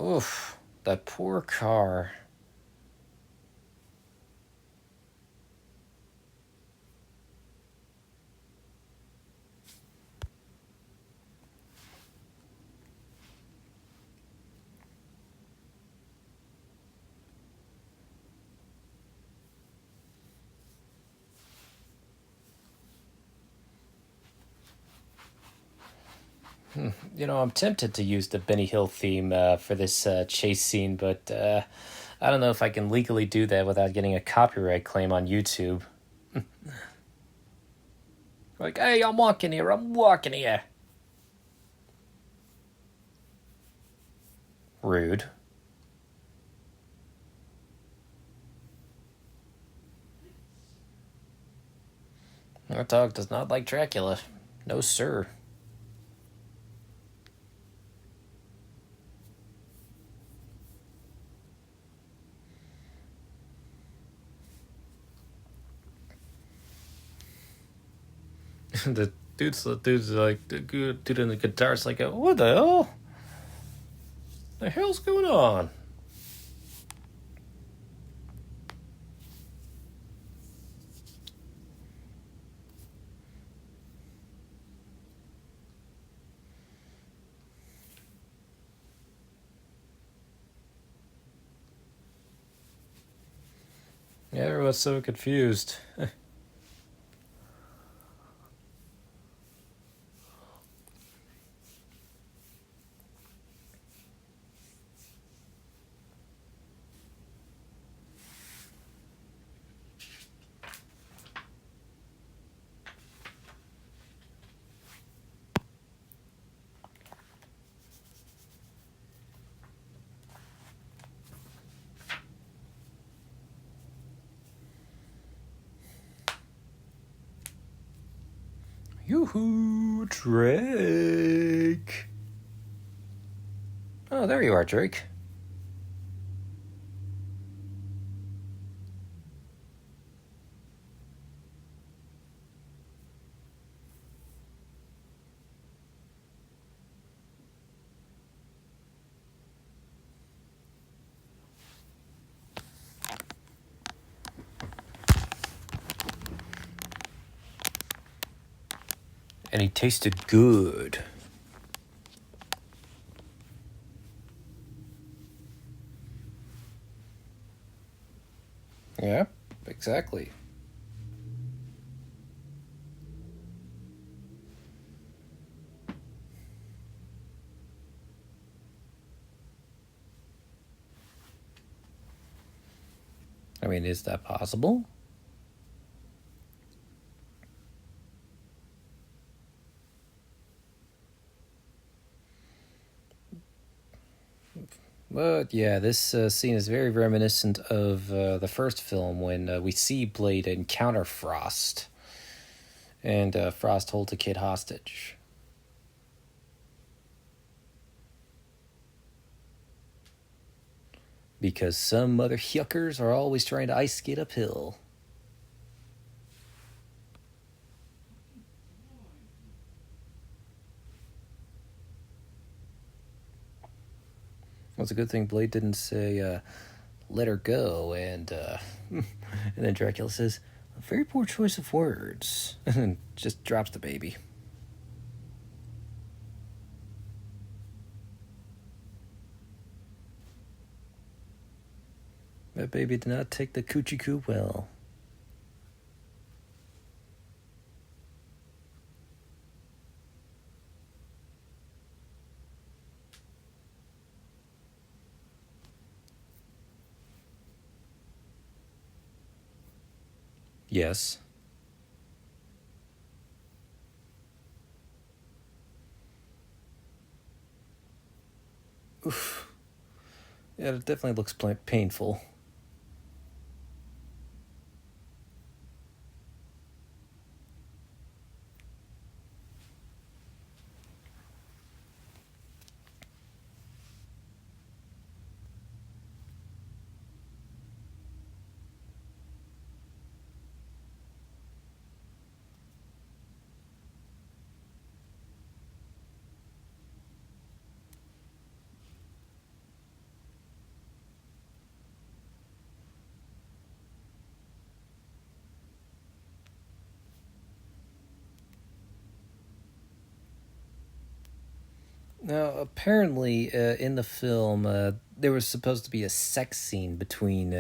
Oof, that poor car. I'm tempted to use the Benny Hill theme for this chase scene, but I don't know if I can legally do that without getting a copyright claim on YouTube. Like, hey, I'm walking here, I'm walking here. Rude. Our dog does not like Dracula. No, sir. the dude's like, the good dude in the guitar's like, what the hell? The hell's going on? Yeah, everyone's so confused. Yoo-hoo, Drake. Oh, there you are, Drake. And he tasted good. Yeah, exactly. I mean, is that possible? But yeah, this scene is very reminiscent of the first film when we see Blade encounter Frost, and Frost holds a kid hostage. Because some mother yuckers are always trying to ice skate uphill. Well, it's a good thing Blade didn't say, let her go, and and then Dracula says, a very poor choice of words, and then just drops the baby. That baby did not take the coochie coo well. Yes. Oof. Yeah, it definitely looks painful. Now, apparently, in the film, there was supposed to be a sex scene between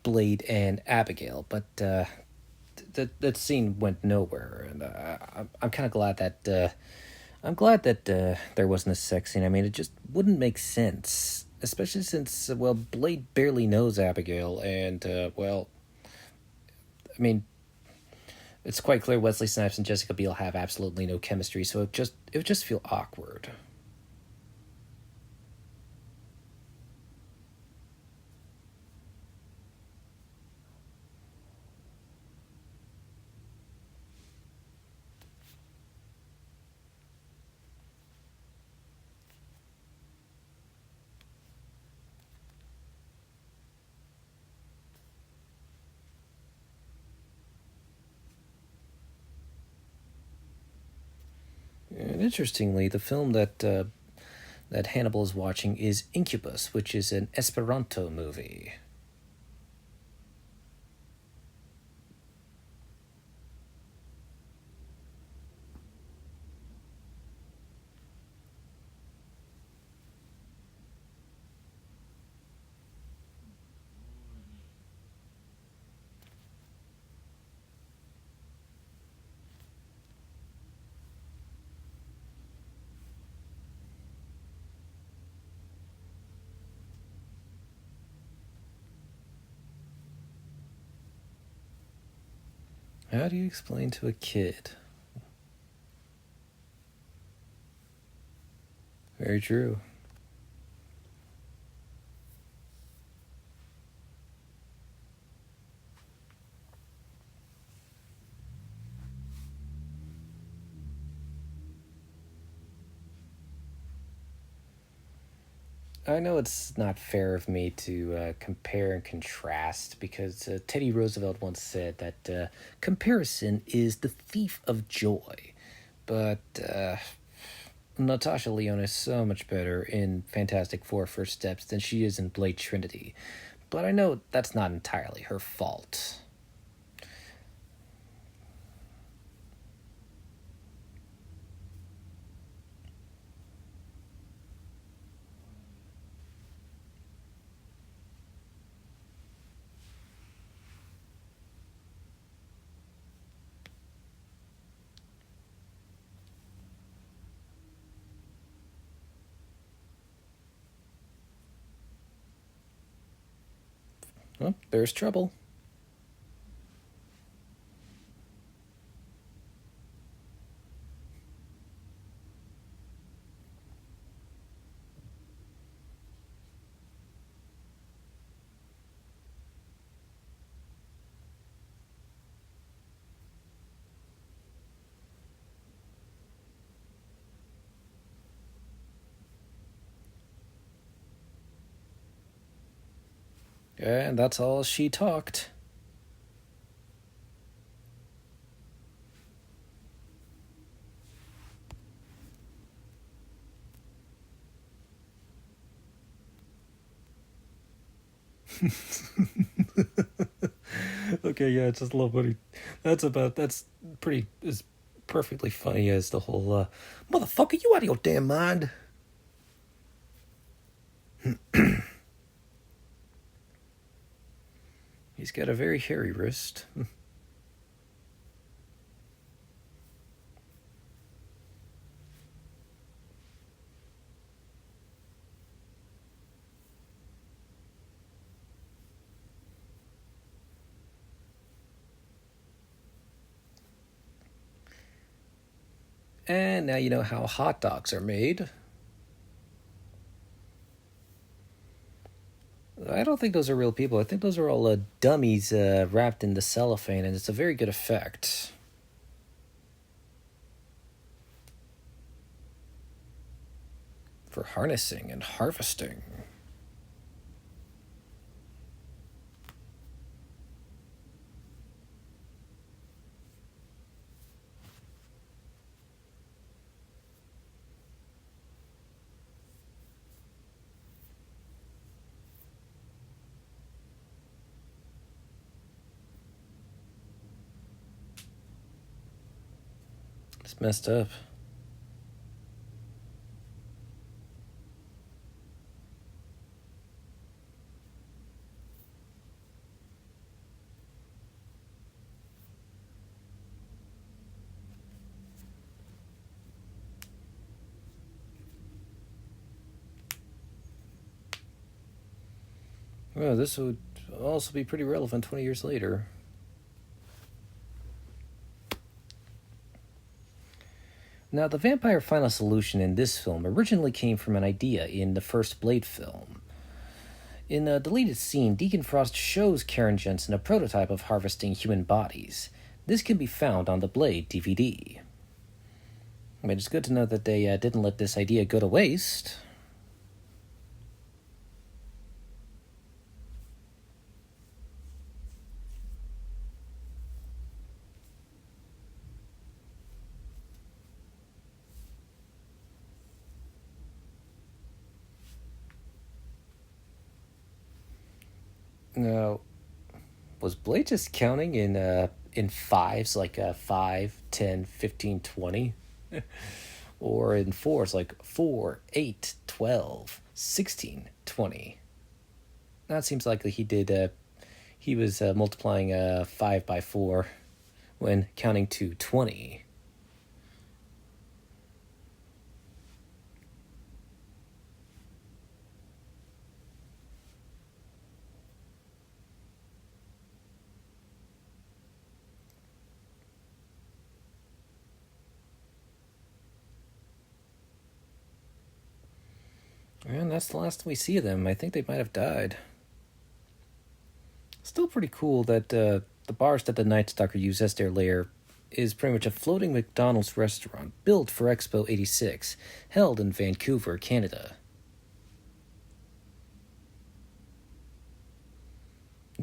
Blade and Abigail, but that scene went nowhere, and I'm kind of glad that I'm glad that there wasn't a sex scene. I mean, it just wouldn't make sense, especially since well, Blade barely knows Abigail, and well, I mean, it's quite clear Wesley Snipes and Jessica Biel have absolutely no chemistry, so it would just feel awkward. And interestingly, the film that Hannibal is watching is Incubus, which is an Esperanto movie. How do you explain to a kid? Very true. I know it's not fair of me to compare and contrast because Teddy Roosevelt once said that comparison is the thief of joy. But Natasha Lyonne is so much better in Fantastic Four First Steps than she is in Blade Trinity. But I know that's not entirely her fault. Well, there's trouble. And that's all she talked. Okay, yeah, it's just love what he. That's pretty is perfectly funny as the whole motherfucker. You out of your damn mind? He's got a very hairy wrist. And now you know how hot dogs are made. I don't think those are real people. I think those are all dummies wrapped in the cellophane, and it's a very good effect. For harnessing and harvesting. It's messed up. Well, this would also be pretty relevant 20 years later. Now, the vampire final solution in this film originally came from an idea in the first Blade film. In a deleted scene, Deacon Frost shows Karen Jensen a prototype of harvesting human bodies. This can be found on the Blade DVD. I mean, it's good to know that they didn't let this idea go to waste. Now, was Blade just counting in fives, like 5, 10, 15, 20? Or in fours, like 4, 8, 12, 16, 20? That seems likely he was multiplying 5 by 4 when counting to 20. And that's the last we see of them. I think they might have died. Still pretty cool that the bars that the Night Stalker use as their lair is pretty much a floating McDonald's restaurant built for Expo 86, held in Vancouver, Canada.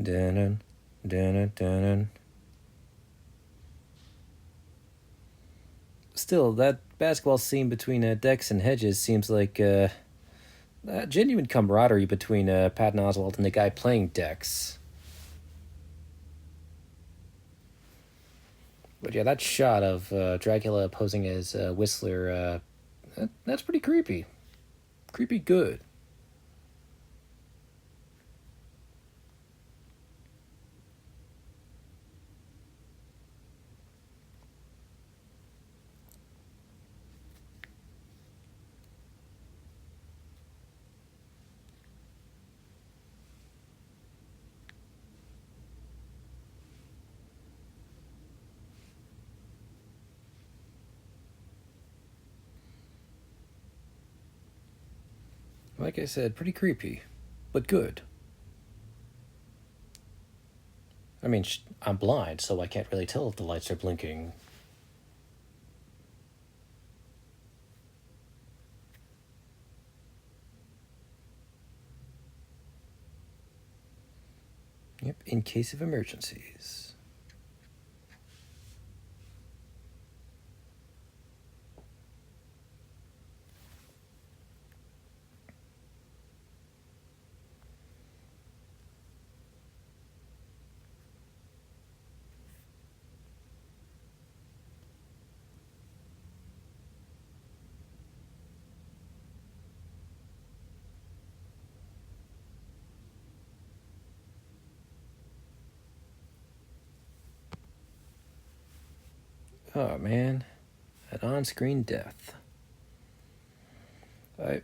Dun-dun, dun-dun, dun-dun. Still, that basketball scene between Dex and Hedges seems like genuine camaraderie between Patton Oswalt and the guy playing Dex. But yeah, that shot of Dracula posing as Whistler, that's pretty creepy. Creepy good. Like I said, pretty creepy, but good. I mean, I'm blind, so I can't really tell if the lights are blinking. Yep, in case of emergencies. Oh man, an on-screen death. I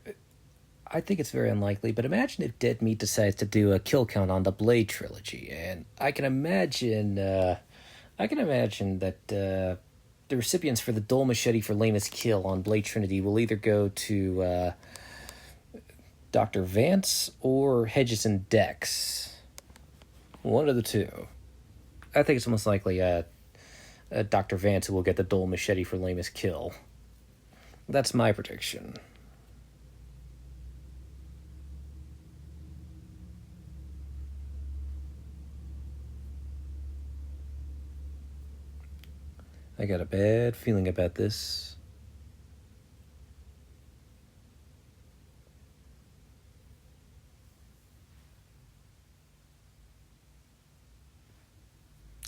I think it's very unlikely, but imagine if Dead Meat decides to do a kill count on the Blade trilogy, and I can imagine that the recipients for the Dull Machete for Lamest Kill on Blade Trinity will either go to Dr. Vance or Hedges and Dex. One of the two. I think it's most likely Dr. Vance who will get the Dull Machete for Lamest Kill. That's my prediction. I got a bad feeling about this.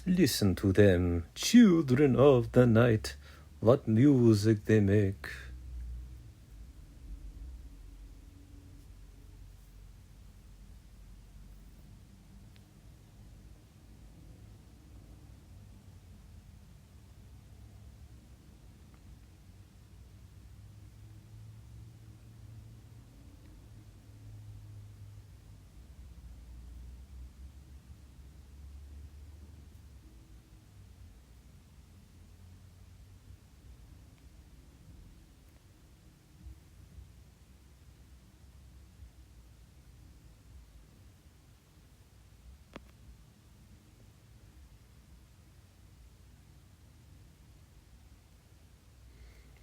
Listen to them, children of the night, what music they make.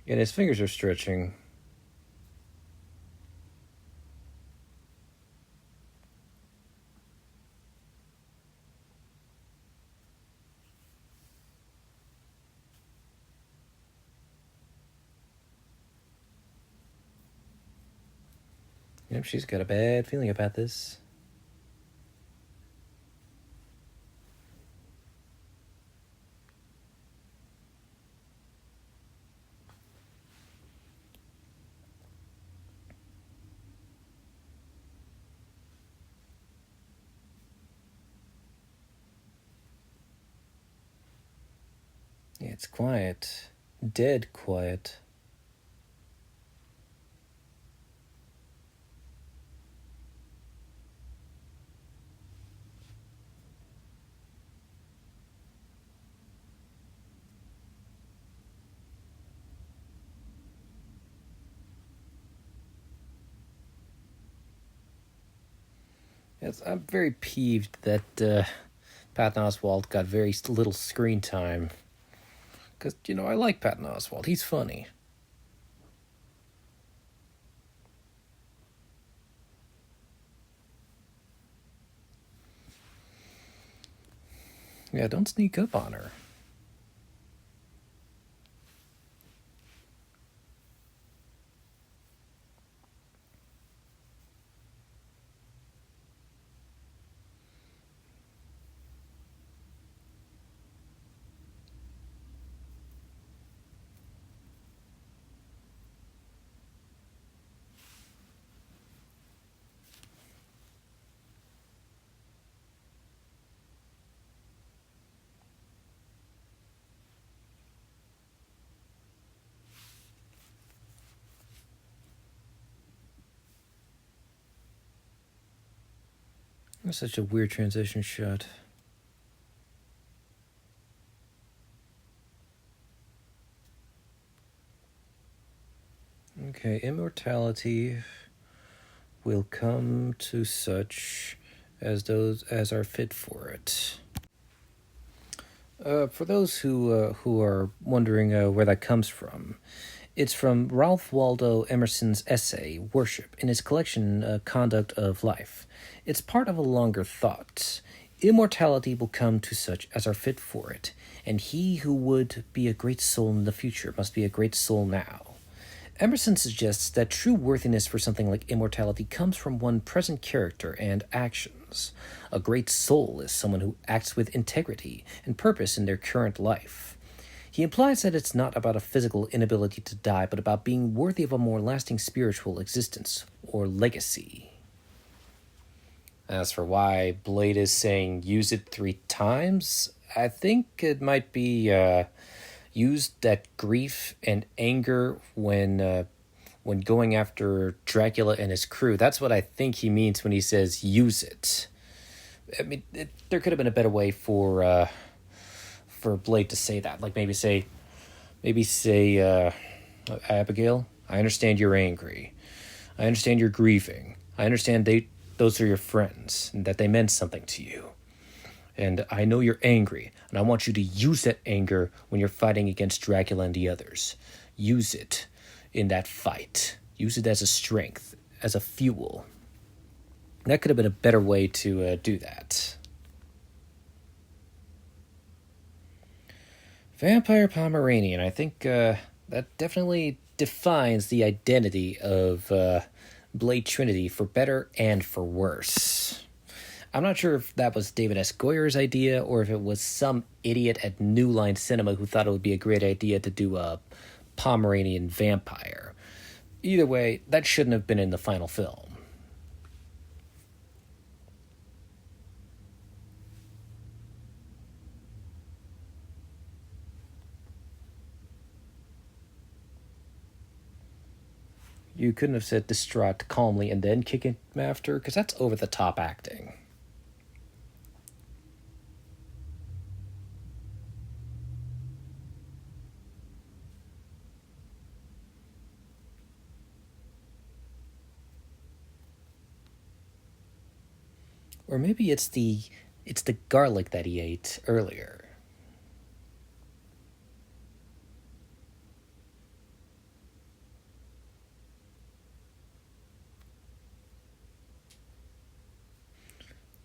And his fingers are stretching. Yep, she's got a bad feeling about this. Yeah, it's quiet. Dead quiet. Yes, I'm very peeved that Patton Oswalt got very little screen time. Because, I like Patton Oswalt. He's funny. Yeah, don't sneak up on her. That's such a weird transition shot. Okay, immortality will come to such as those as are fit for it. For those who are wondering where that comes from, it's from Ralph Waldo Emerson's essay "Worship" in his collection "Conduct of Life." It's part of a longer thought. Immortality will come to such as are fit for it, and he who would be a great soul in the future must be a great soul now. Emerson suggests that true worthiness for something like immortality comes from one present character and actions. A great soul is someone who acts with integrity and purpose in their current life. He implies that it's not about a physical inability to die, but about being worthy of a more lasting spiritual existence, or legacy. As for why Blade is saying use it 3 times, I think it might be used that grief and anger when going after Dracula and his crew. That's what I think he means when he says use it. I mean, there could have been a better way for Blade to say that. Like maybe say, Abigail, I understand you're angry. I understand you're grieving. I understand those are your friends and that they meant something to you. And I know you're angry, and I want you to use that anger when you're fighting against Dracula and the others. Use it in that fight. Use it as a strength, as a fuel. That could have been a better way to do that. Vampire Pomeranian. I think that definitely defines the identity of Blade Trinity for better and for worse. I'm not sure if that was David S. Goyer's idea or if it was some idiot at New Line Cinema who thought it would be a great idea to do a Pomeranian vampire. Either way, that shouldn't have been in the final film. You couldn't have said distraught calmly and then kick him after, because that's over the top acting. Or maybe it's the garlic that he ate earlier.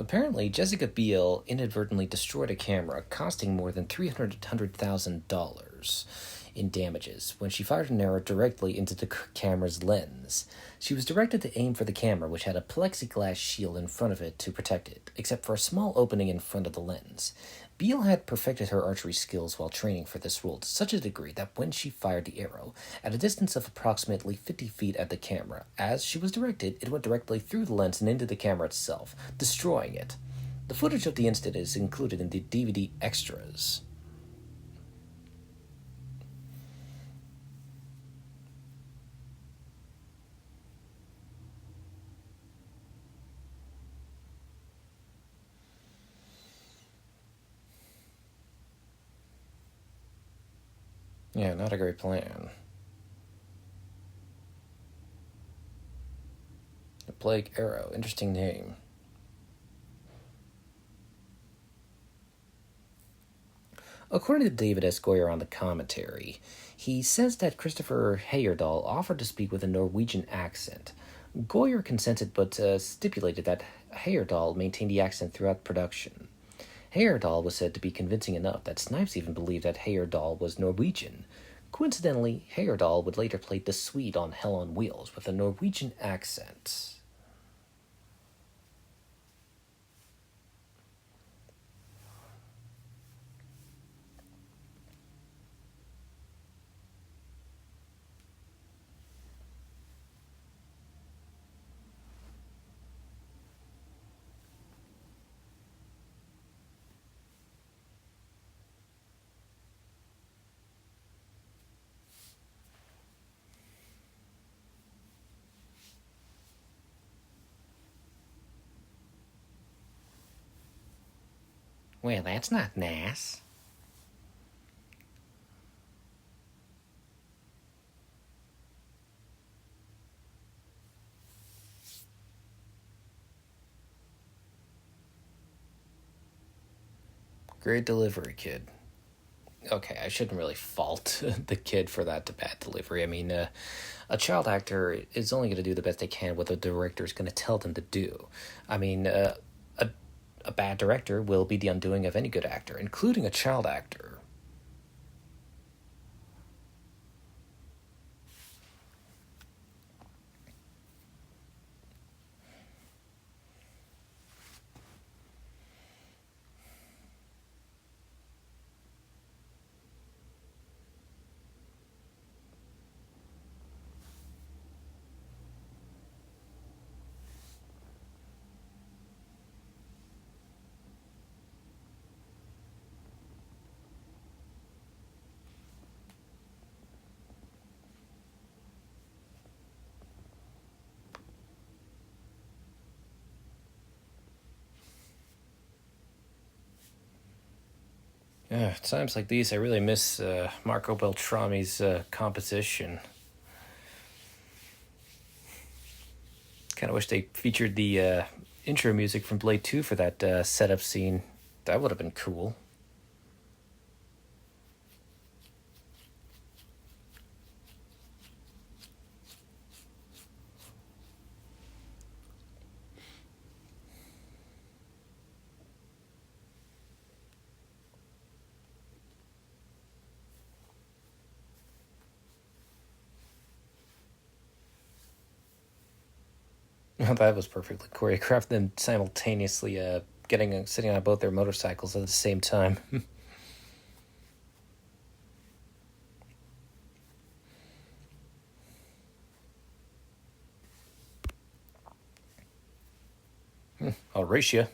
Apparently, Jessica Biel inadvertently destroyed a camera, costing more than $300,000 in damages when she fired an arrow directly into the camera's lens. She was directed to aim for the camera, which had a plexiglass shield in front of it to protect it, except for a small opening in front of the lens. Biel had perfected her archery skills while training for this role to such a degree that when she fired the arrow, at a distance of approximately 50 feet at the camera, as she was directed, it went directly through the lens and into the camera itself, destroying it. The footage of the incident is included in the DVD extras. Yeah, not a great plan. The Plague Arrow, interesting name. According to David S. Goyer on the commentary, he says that Christopher Heyerdahl offered to speak with a Norwegian accent. Goyer consented but stipulated that Heyerdahl maintained the accent throughout production. Heyerdahl was said to be convincing enough that Snipes even believed that Heyerdahl was Norwegian. Coincidentally, Heyerdahl would later play the Swede on Hell on Wheels with a Norwegian accent. Well, that's not nice. Great delivery, kid. Okay, I shouldn't really fault the kid for that bad delivery. I mean, a child actor is only going to do the best they can what the director is going to tell them to do. I mean, a bad director will be the undoing of any good actor, including a child actor. Yeah, times like these, I really miss Marco Beltrami's composition. Kind of wish they featured the intro music from Blade 2 for that setup scene. That would have been cool. That was perfectly choreographed, and simultaneously sitting on both their motorcycles at the same time. I'll race you.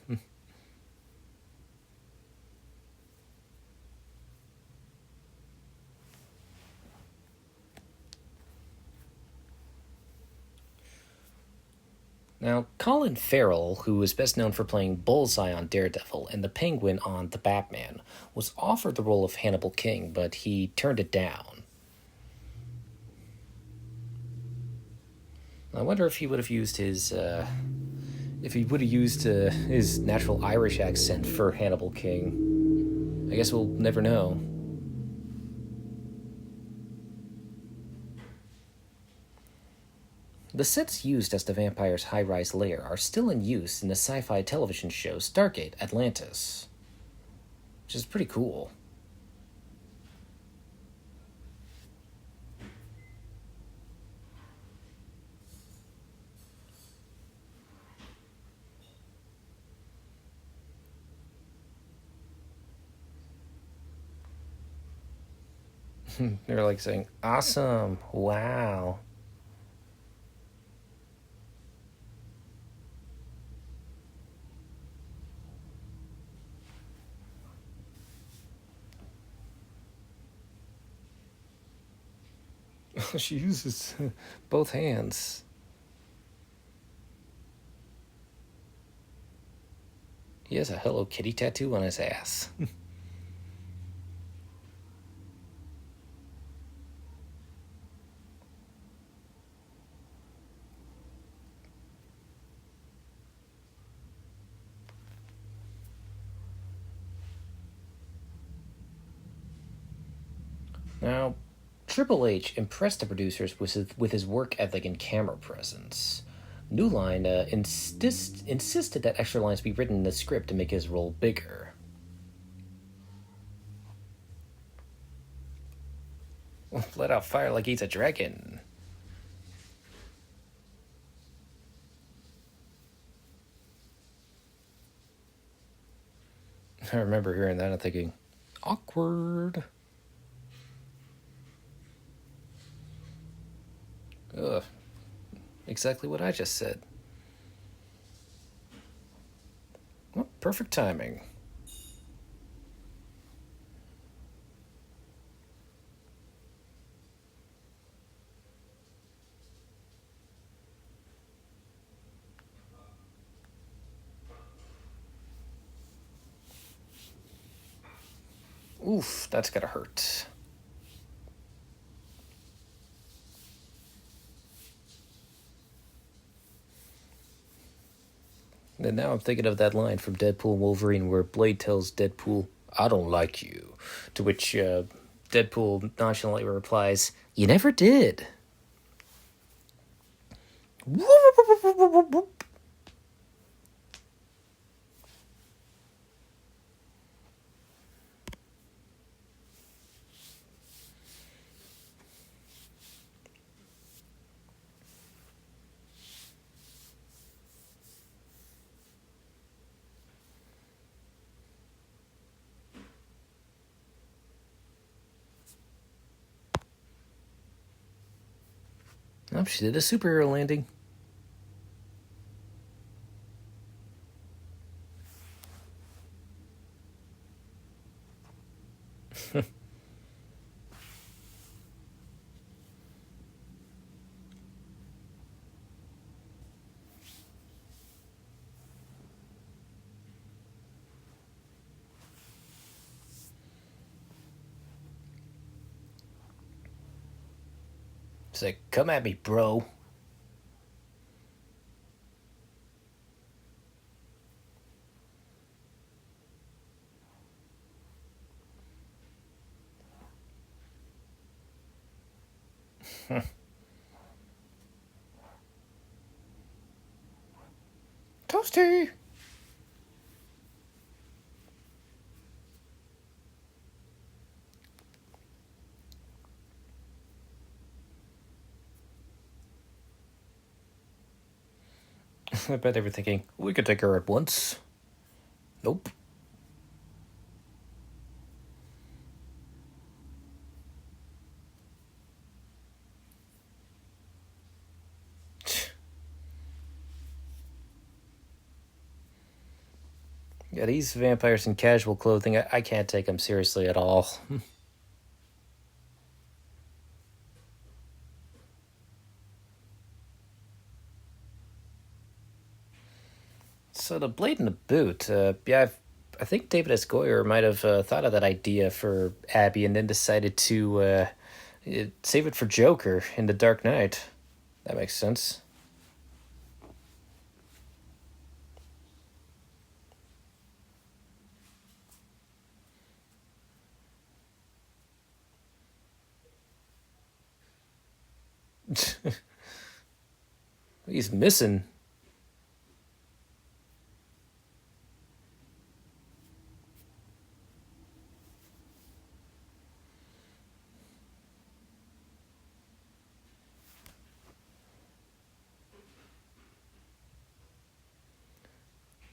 Now, Colin Farrell, who is best known for playing Bullseye on Daredevil and the Penguin on The Batman, was offered the role of Hannibal King, but he turned it down. I wonder if he would have used his his natural Irish accent for Hannibal King. I guess we'll never know. The sets used as the vampire's high-rise lair are still in use in the sci-fi television show Stargate Atlantis, which is pretty cool. They're like saying, awesome, wow. She uses both hands. He has a Hello Kitty tattoo on his ass. Now, Triple H impressed the producers with his work ethic and camera presence. New Line insisted that extra lines be written in the script to make his role bigger. Let out fire like he's a dragon. I remember hearing that and thinking, awkward. Ugh. Exactly what I just said. Well, perfect timing. Oof, that's gotta hurt. And now I'm thinking of that line from Deadpool and Wolverine where Blade tells Deadpool, I don't like you. To which Deadpool nonchalantly replies, you never did. Oh, she did a superhero landing. It's like, come at me, bro. Toasty! I bet they were thinking, we could take her at once. Nope. Yeah, these vampires in casual clothing, I can't take them seriously at all. So the blade and the boot, I think David S. Goyer might have thought of that idea for Abby and then decided to save it for Joker in The Dark Knight. That makes sense. He's missing.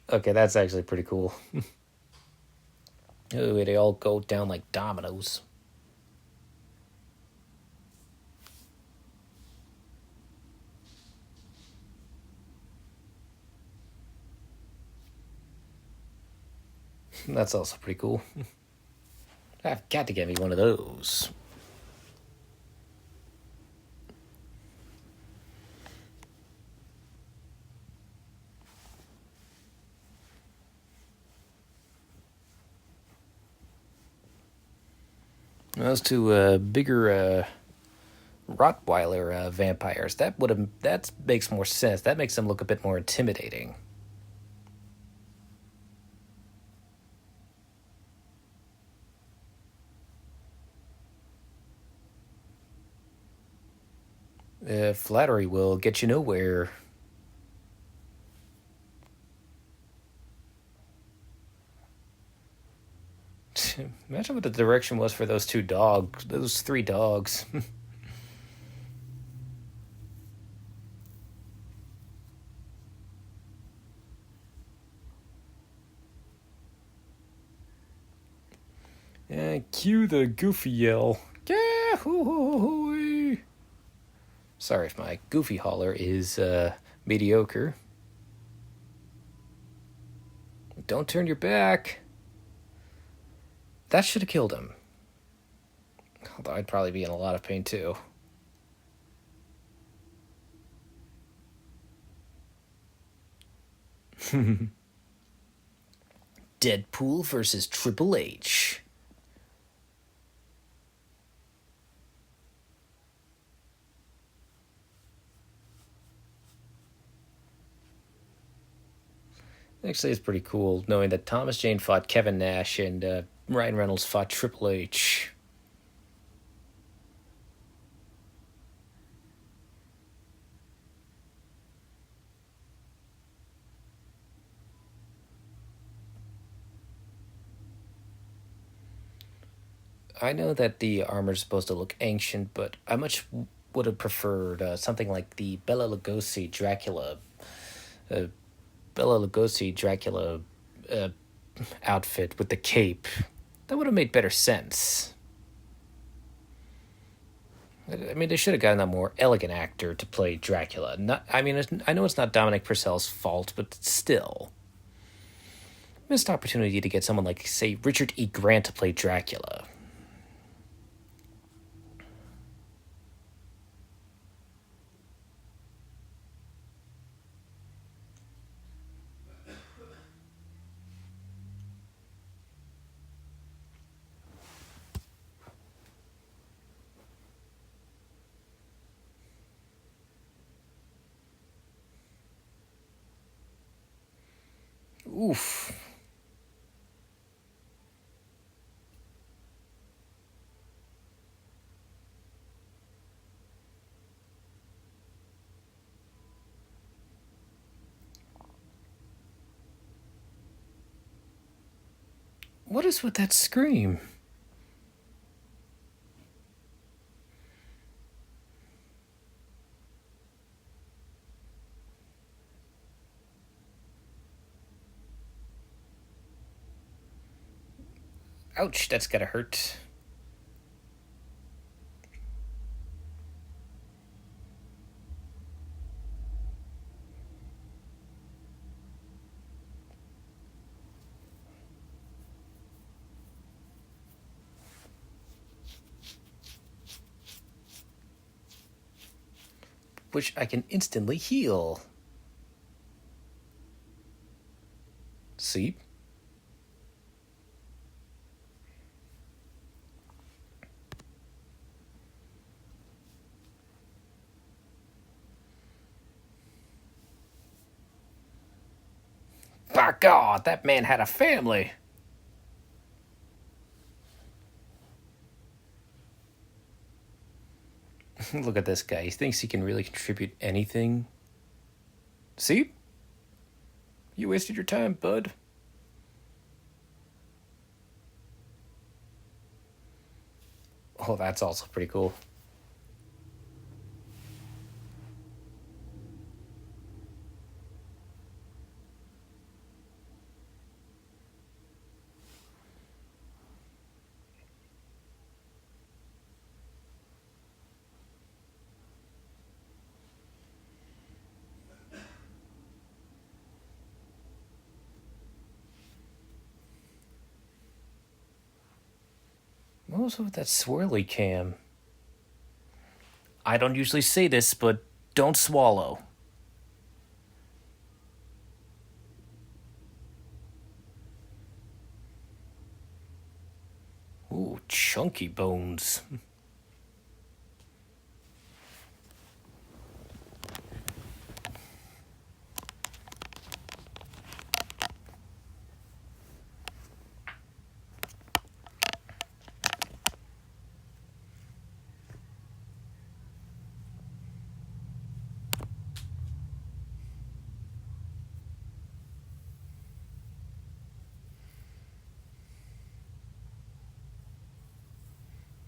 Okay, that's actually pretty cool. Ooh, they all go down like dominoes. That's also pretty cool. I've got to get me one of those. Those two bigger Rottweiler vampires. That makes more sense. That makes them look a bit more intimidating. Flattery will get you nowhere. Imagine what the direction was for those two dogs. Those three dogs. Cue the goofy yell. Yeah, hoo. Sorry if my goofy holler is mediocre. Don't turn your back. That should have killed him. Although I'd probably be in a lot of pain too. Deadpool versus Triple H. Actually, it's pretty cool knowing that Thomas Jane fought Kevin Nash and Ryan Reynolds fought Triple H. I know that the armor is supposed to look ancient, but I much would have preferred something like the uh, Bela Lugosi Dracula uh, outfit with the cape. That would have made better sense. I mean, they should have gotten a more elegant actor to play Dracula. Not, I mean, I know it's not Dominic Purcell's fault, but still, missed opportunity to get someone like, say, Richard E. Grant to play Dracula. Oof. What is with that scream? Ouch, that's gotta hurt. Which I can instantly heal. See? By God, that man had a family. Look at this guy. He thinks he can really contribute anything. See? You wasted your time, bud. Oh, that's also pretty cool. What was with that swirly cam? I don't usually say this, but don't swallow. Ooh, chunky bones.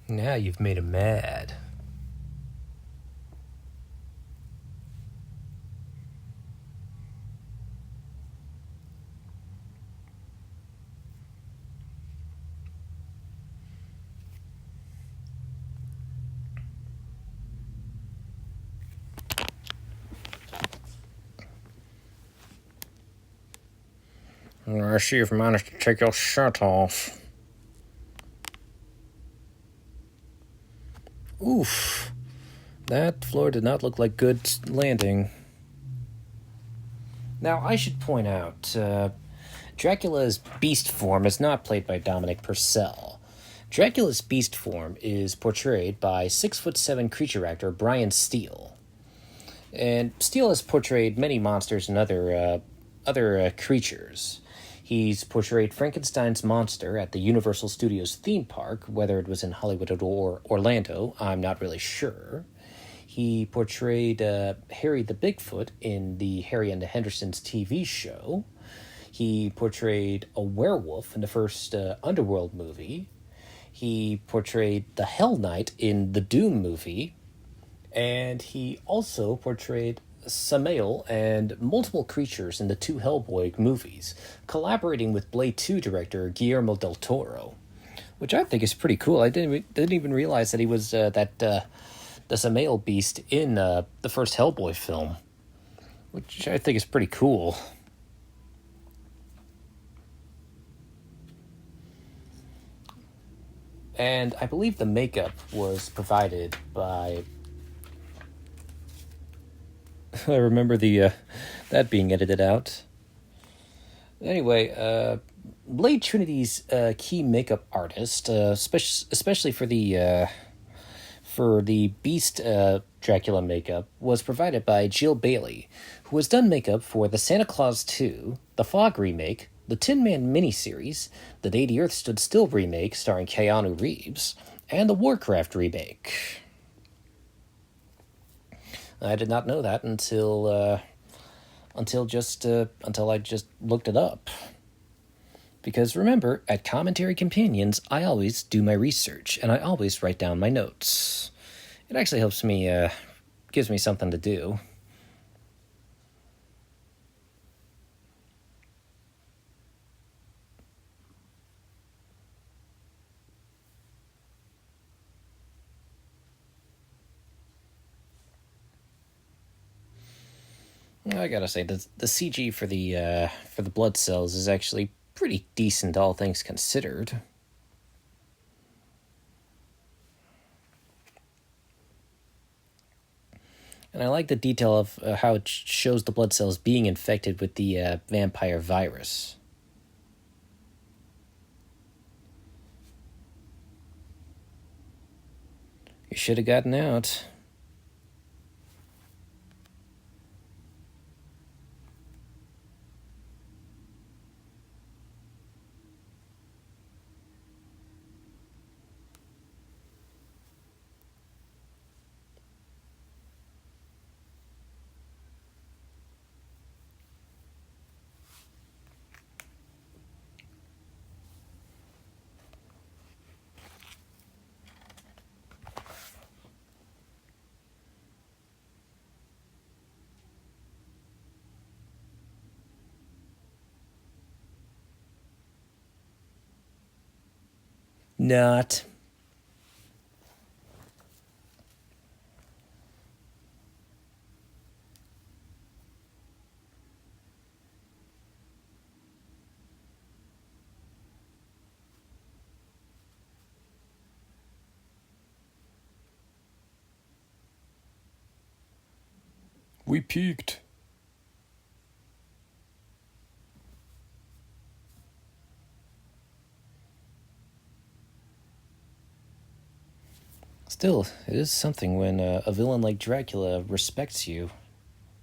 Now you've made him mad. I see you've managed to take your shirt off. Oof. That floor did not look like good landing. Now, I should point out, Dracula's beast form is not played by Dominic Purcell. Dracula's beast form is portrayed by 6'7" creature actor Brian Steele. And Steele has portrayed many monsters and other creatures. He's portrayed Frankenstein's monster at the Universal Studios theme park, whether it was in Hollywood or Orlando, I'm not really sure. He portrayed Harry the Bigfoot in the Harry and the Hendersons TV show. He portrayed a werewolf in the first Underworld movie. He portrayed the Hell Knight in the Doom movie. And he also portrayed Samael and multiple creatures in the two Hellboy movies, collaborating with Blade 2 director Guillermo del Toro, which I think is pretty cool. I didn't even realize that he was the Samael beast in the first Hellboy film, which I think is pretty cool. And I believe the makeup was provided by... I remember that being edited out. Anyway, Blade Trinity's key makeup artist, especially for the Beast Dracula makeup, was provided by Jill Bailey, who has done makeup for the Santa Claus 2, the Fog remake, the Tin Man miniseries, the Day the Earth Stood Still remake starring Keanu Reeves, and the Warcraft remake. I did not know that until I just looked it up. Because remember, at Commentary Companions, I always do my research, and I always write down my notes. It actually helps me, gives me something to do. I gotta say, the CG for the blood cells is actually pretty decent, all things considered. And I like the detail of how it shows the blood cells being infected with the vampire virus. You should have gotten out. Not. We peaked. Still, it is something when a villain like Dracula respects you.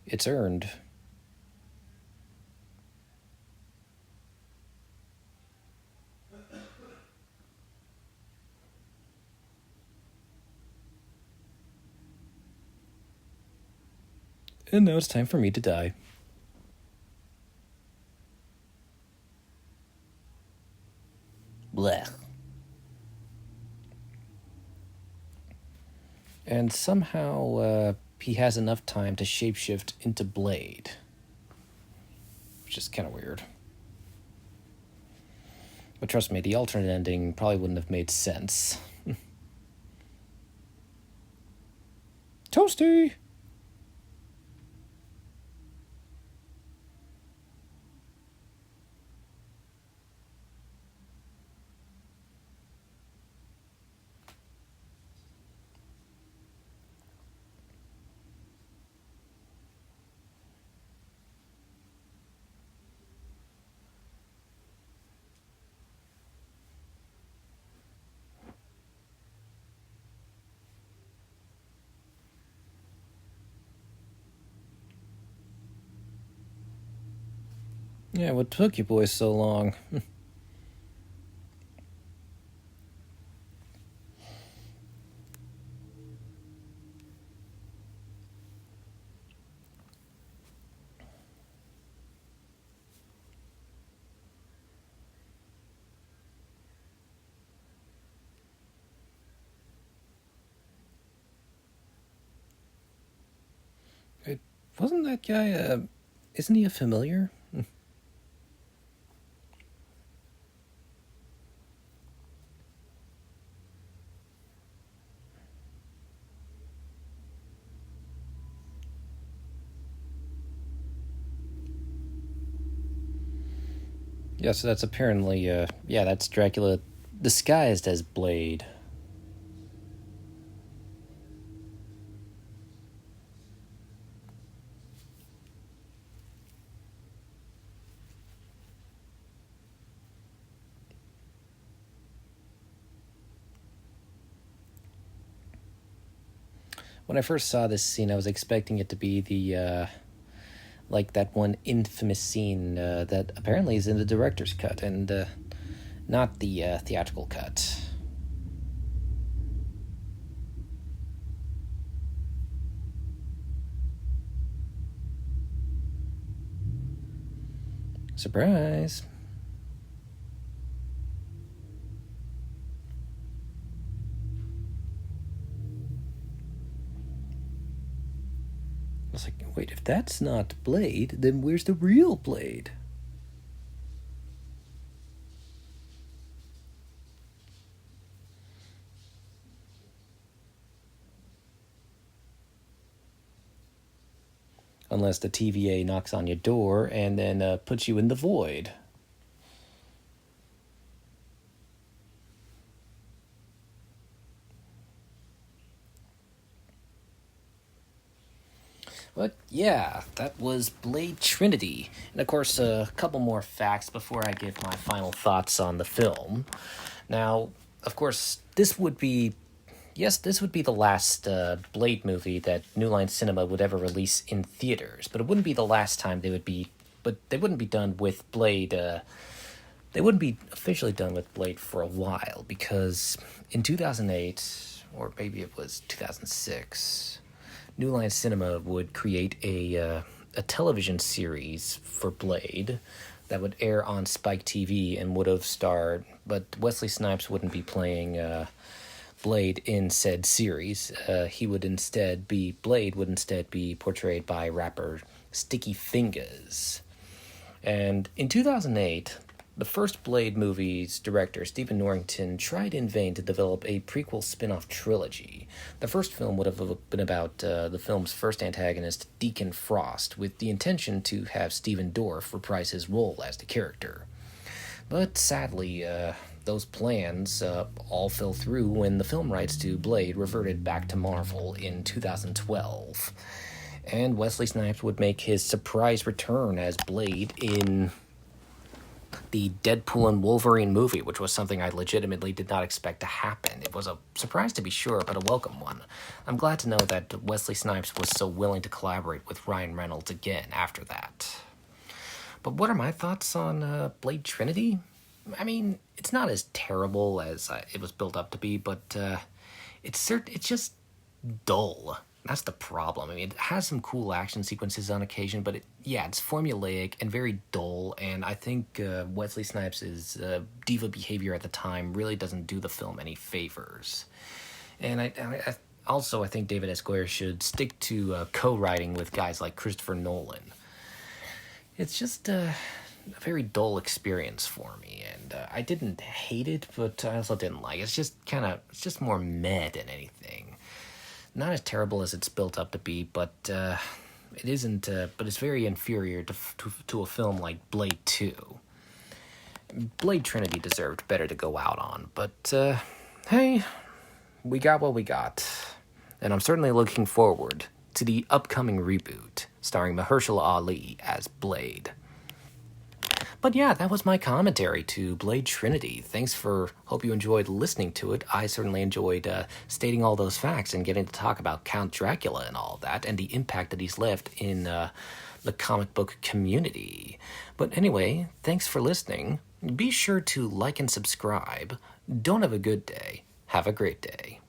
It's earned. And now it's time for me to die. Blech. And somehow he has enough time to shapeshift into Blade. Which is kind of weird. But trust me, the alternate ending probably wouldn't have made sense. Toasty! Yeah, what took you boys so long? Wasn't that guy, isn't he a familiar? Yeah, so that's apparently, that's Dracula disguised as Blade. When I first saw this scene, I was expecting it to be the, like that one infamous scene that apparently is in the director's cut and not the theatrical cut. Surprise! I was like, wait, if that's not Blade, then where's the real Blade? Unless the TVA knocks on your door and then puts you in the void. But yeah, that was Blade Trinity. And of course, a couple more facts before I give my final thoughts on the film. Now, of course, this would be the last Blade movie that New Line Cinema would ever release in theaters. But it wouldn't be the last time they wouldn't be done with Blade. They wouldn't be officially done with Blade for a while because in 2008, or maybe it was 2006. New Line Cinema would create a television series for Blade that would air on Spike TV and would have starred, but Wesley Snipes wouldn't be playing Blade in said series. Blade would instead be portrayed by rapper Sticky Fingers. And in 2008, The first Blade movie's director, Stephen Norrington, tried in vain to develop a prequel spin off trilogy. The first film would have been about the film's first antagonist, Deacon Frost, with the intention to have Stephen Dorff reprise his role as the character. But sadly, those plans all fell through when the film rights to Blade reverted back to Marvel in 2012. And Wesley Snipes would make his surprise return as Blade in the Deadpool and Wolverine movie, which was something I legitimately did not expect to happen. It was a surprise to be sure, but a welcome one. I'm glad to know that Wesley Snipes was so willing to collaborate with Ryan Reynolds again after that. But what are my thoughts on Blade Trinity? I mean, it's not as terrible as it was built up to be, but it's just dull. That's the problem. I mean, it has some cool action sequences on occasion, but it's formulaic and very dull, and I think Wesley Snipes' diva behavior at the time really doesn't do the film any favors. And I also think David S. Goyer should stick to co-writing with guys like Christopher Nolan. It's just a very dull experience for me, and I didn't hate it, but I also didn't like it. It's just more meh than anything. Not as terrible as it's built up to be, but it isn't. But it's very inferior to a film like Blade 2. Blade Trinity deserved better to go out on, but hey, we got what we got, and I'm certainly looking forward to the upcoming reboot starring Mahershala Ali as Blade. But yeah, that was my commentary to Blade Trinity. Hope you enjoyed listening to it. I certainly enjoyed stating all those facts and getting to talk about Count Dracula and all that, and the impact that he's left in the comic book community. But anyway, thanks for listening. Be sure to like and subscribe. Don't have a good day. Have a great day.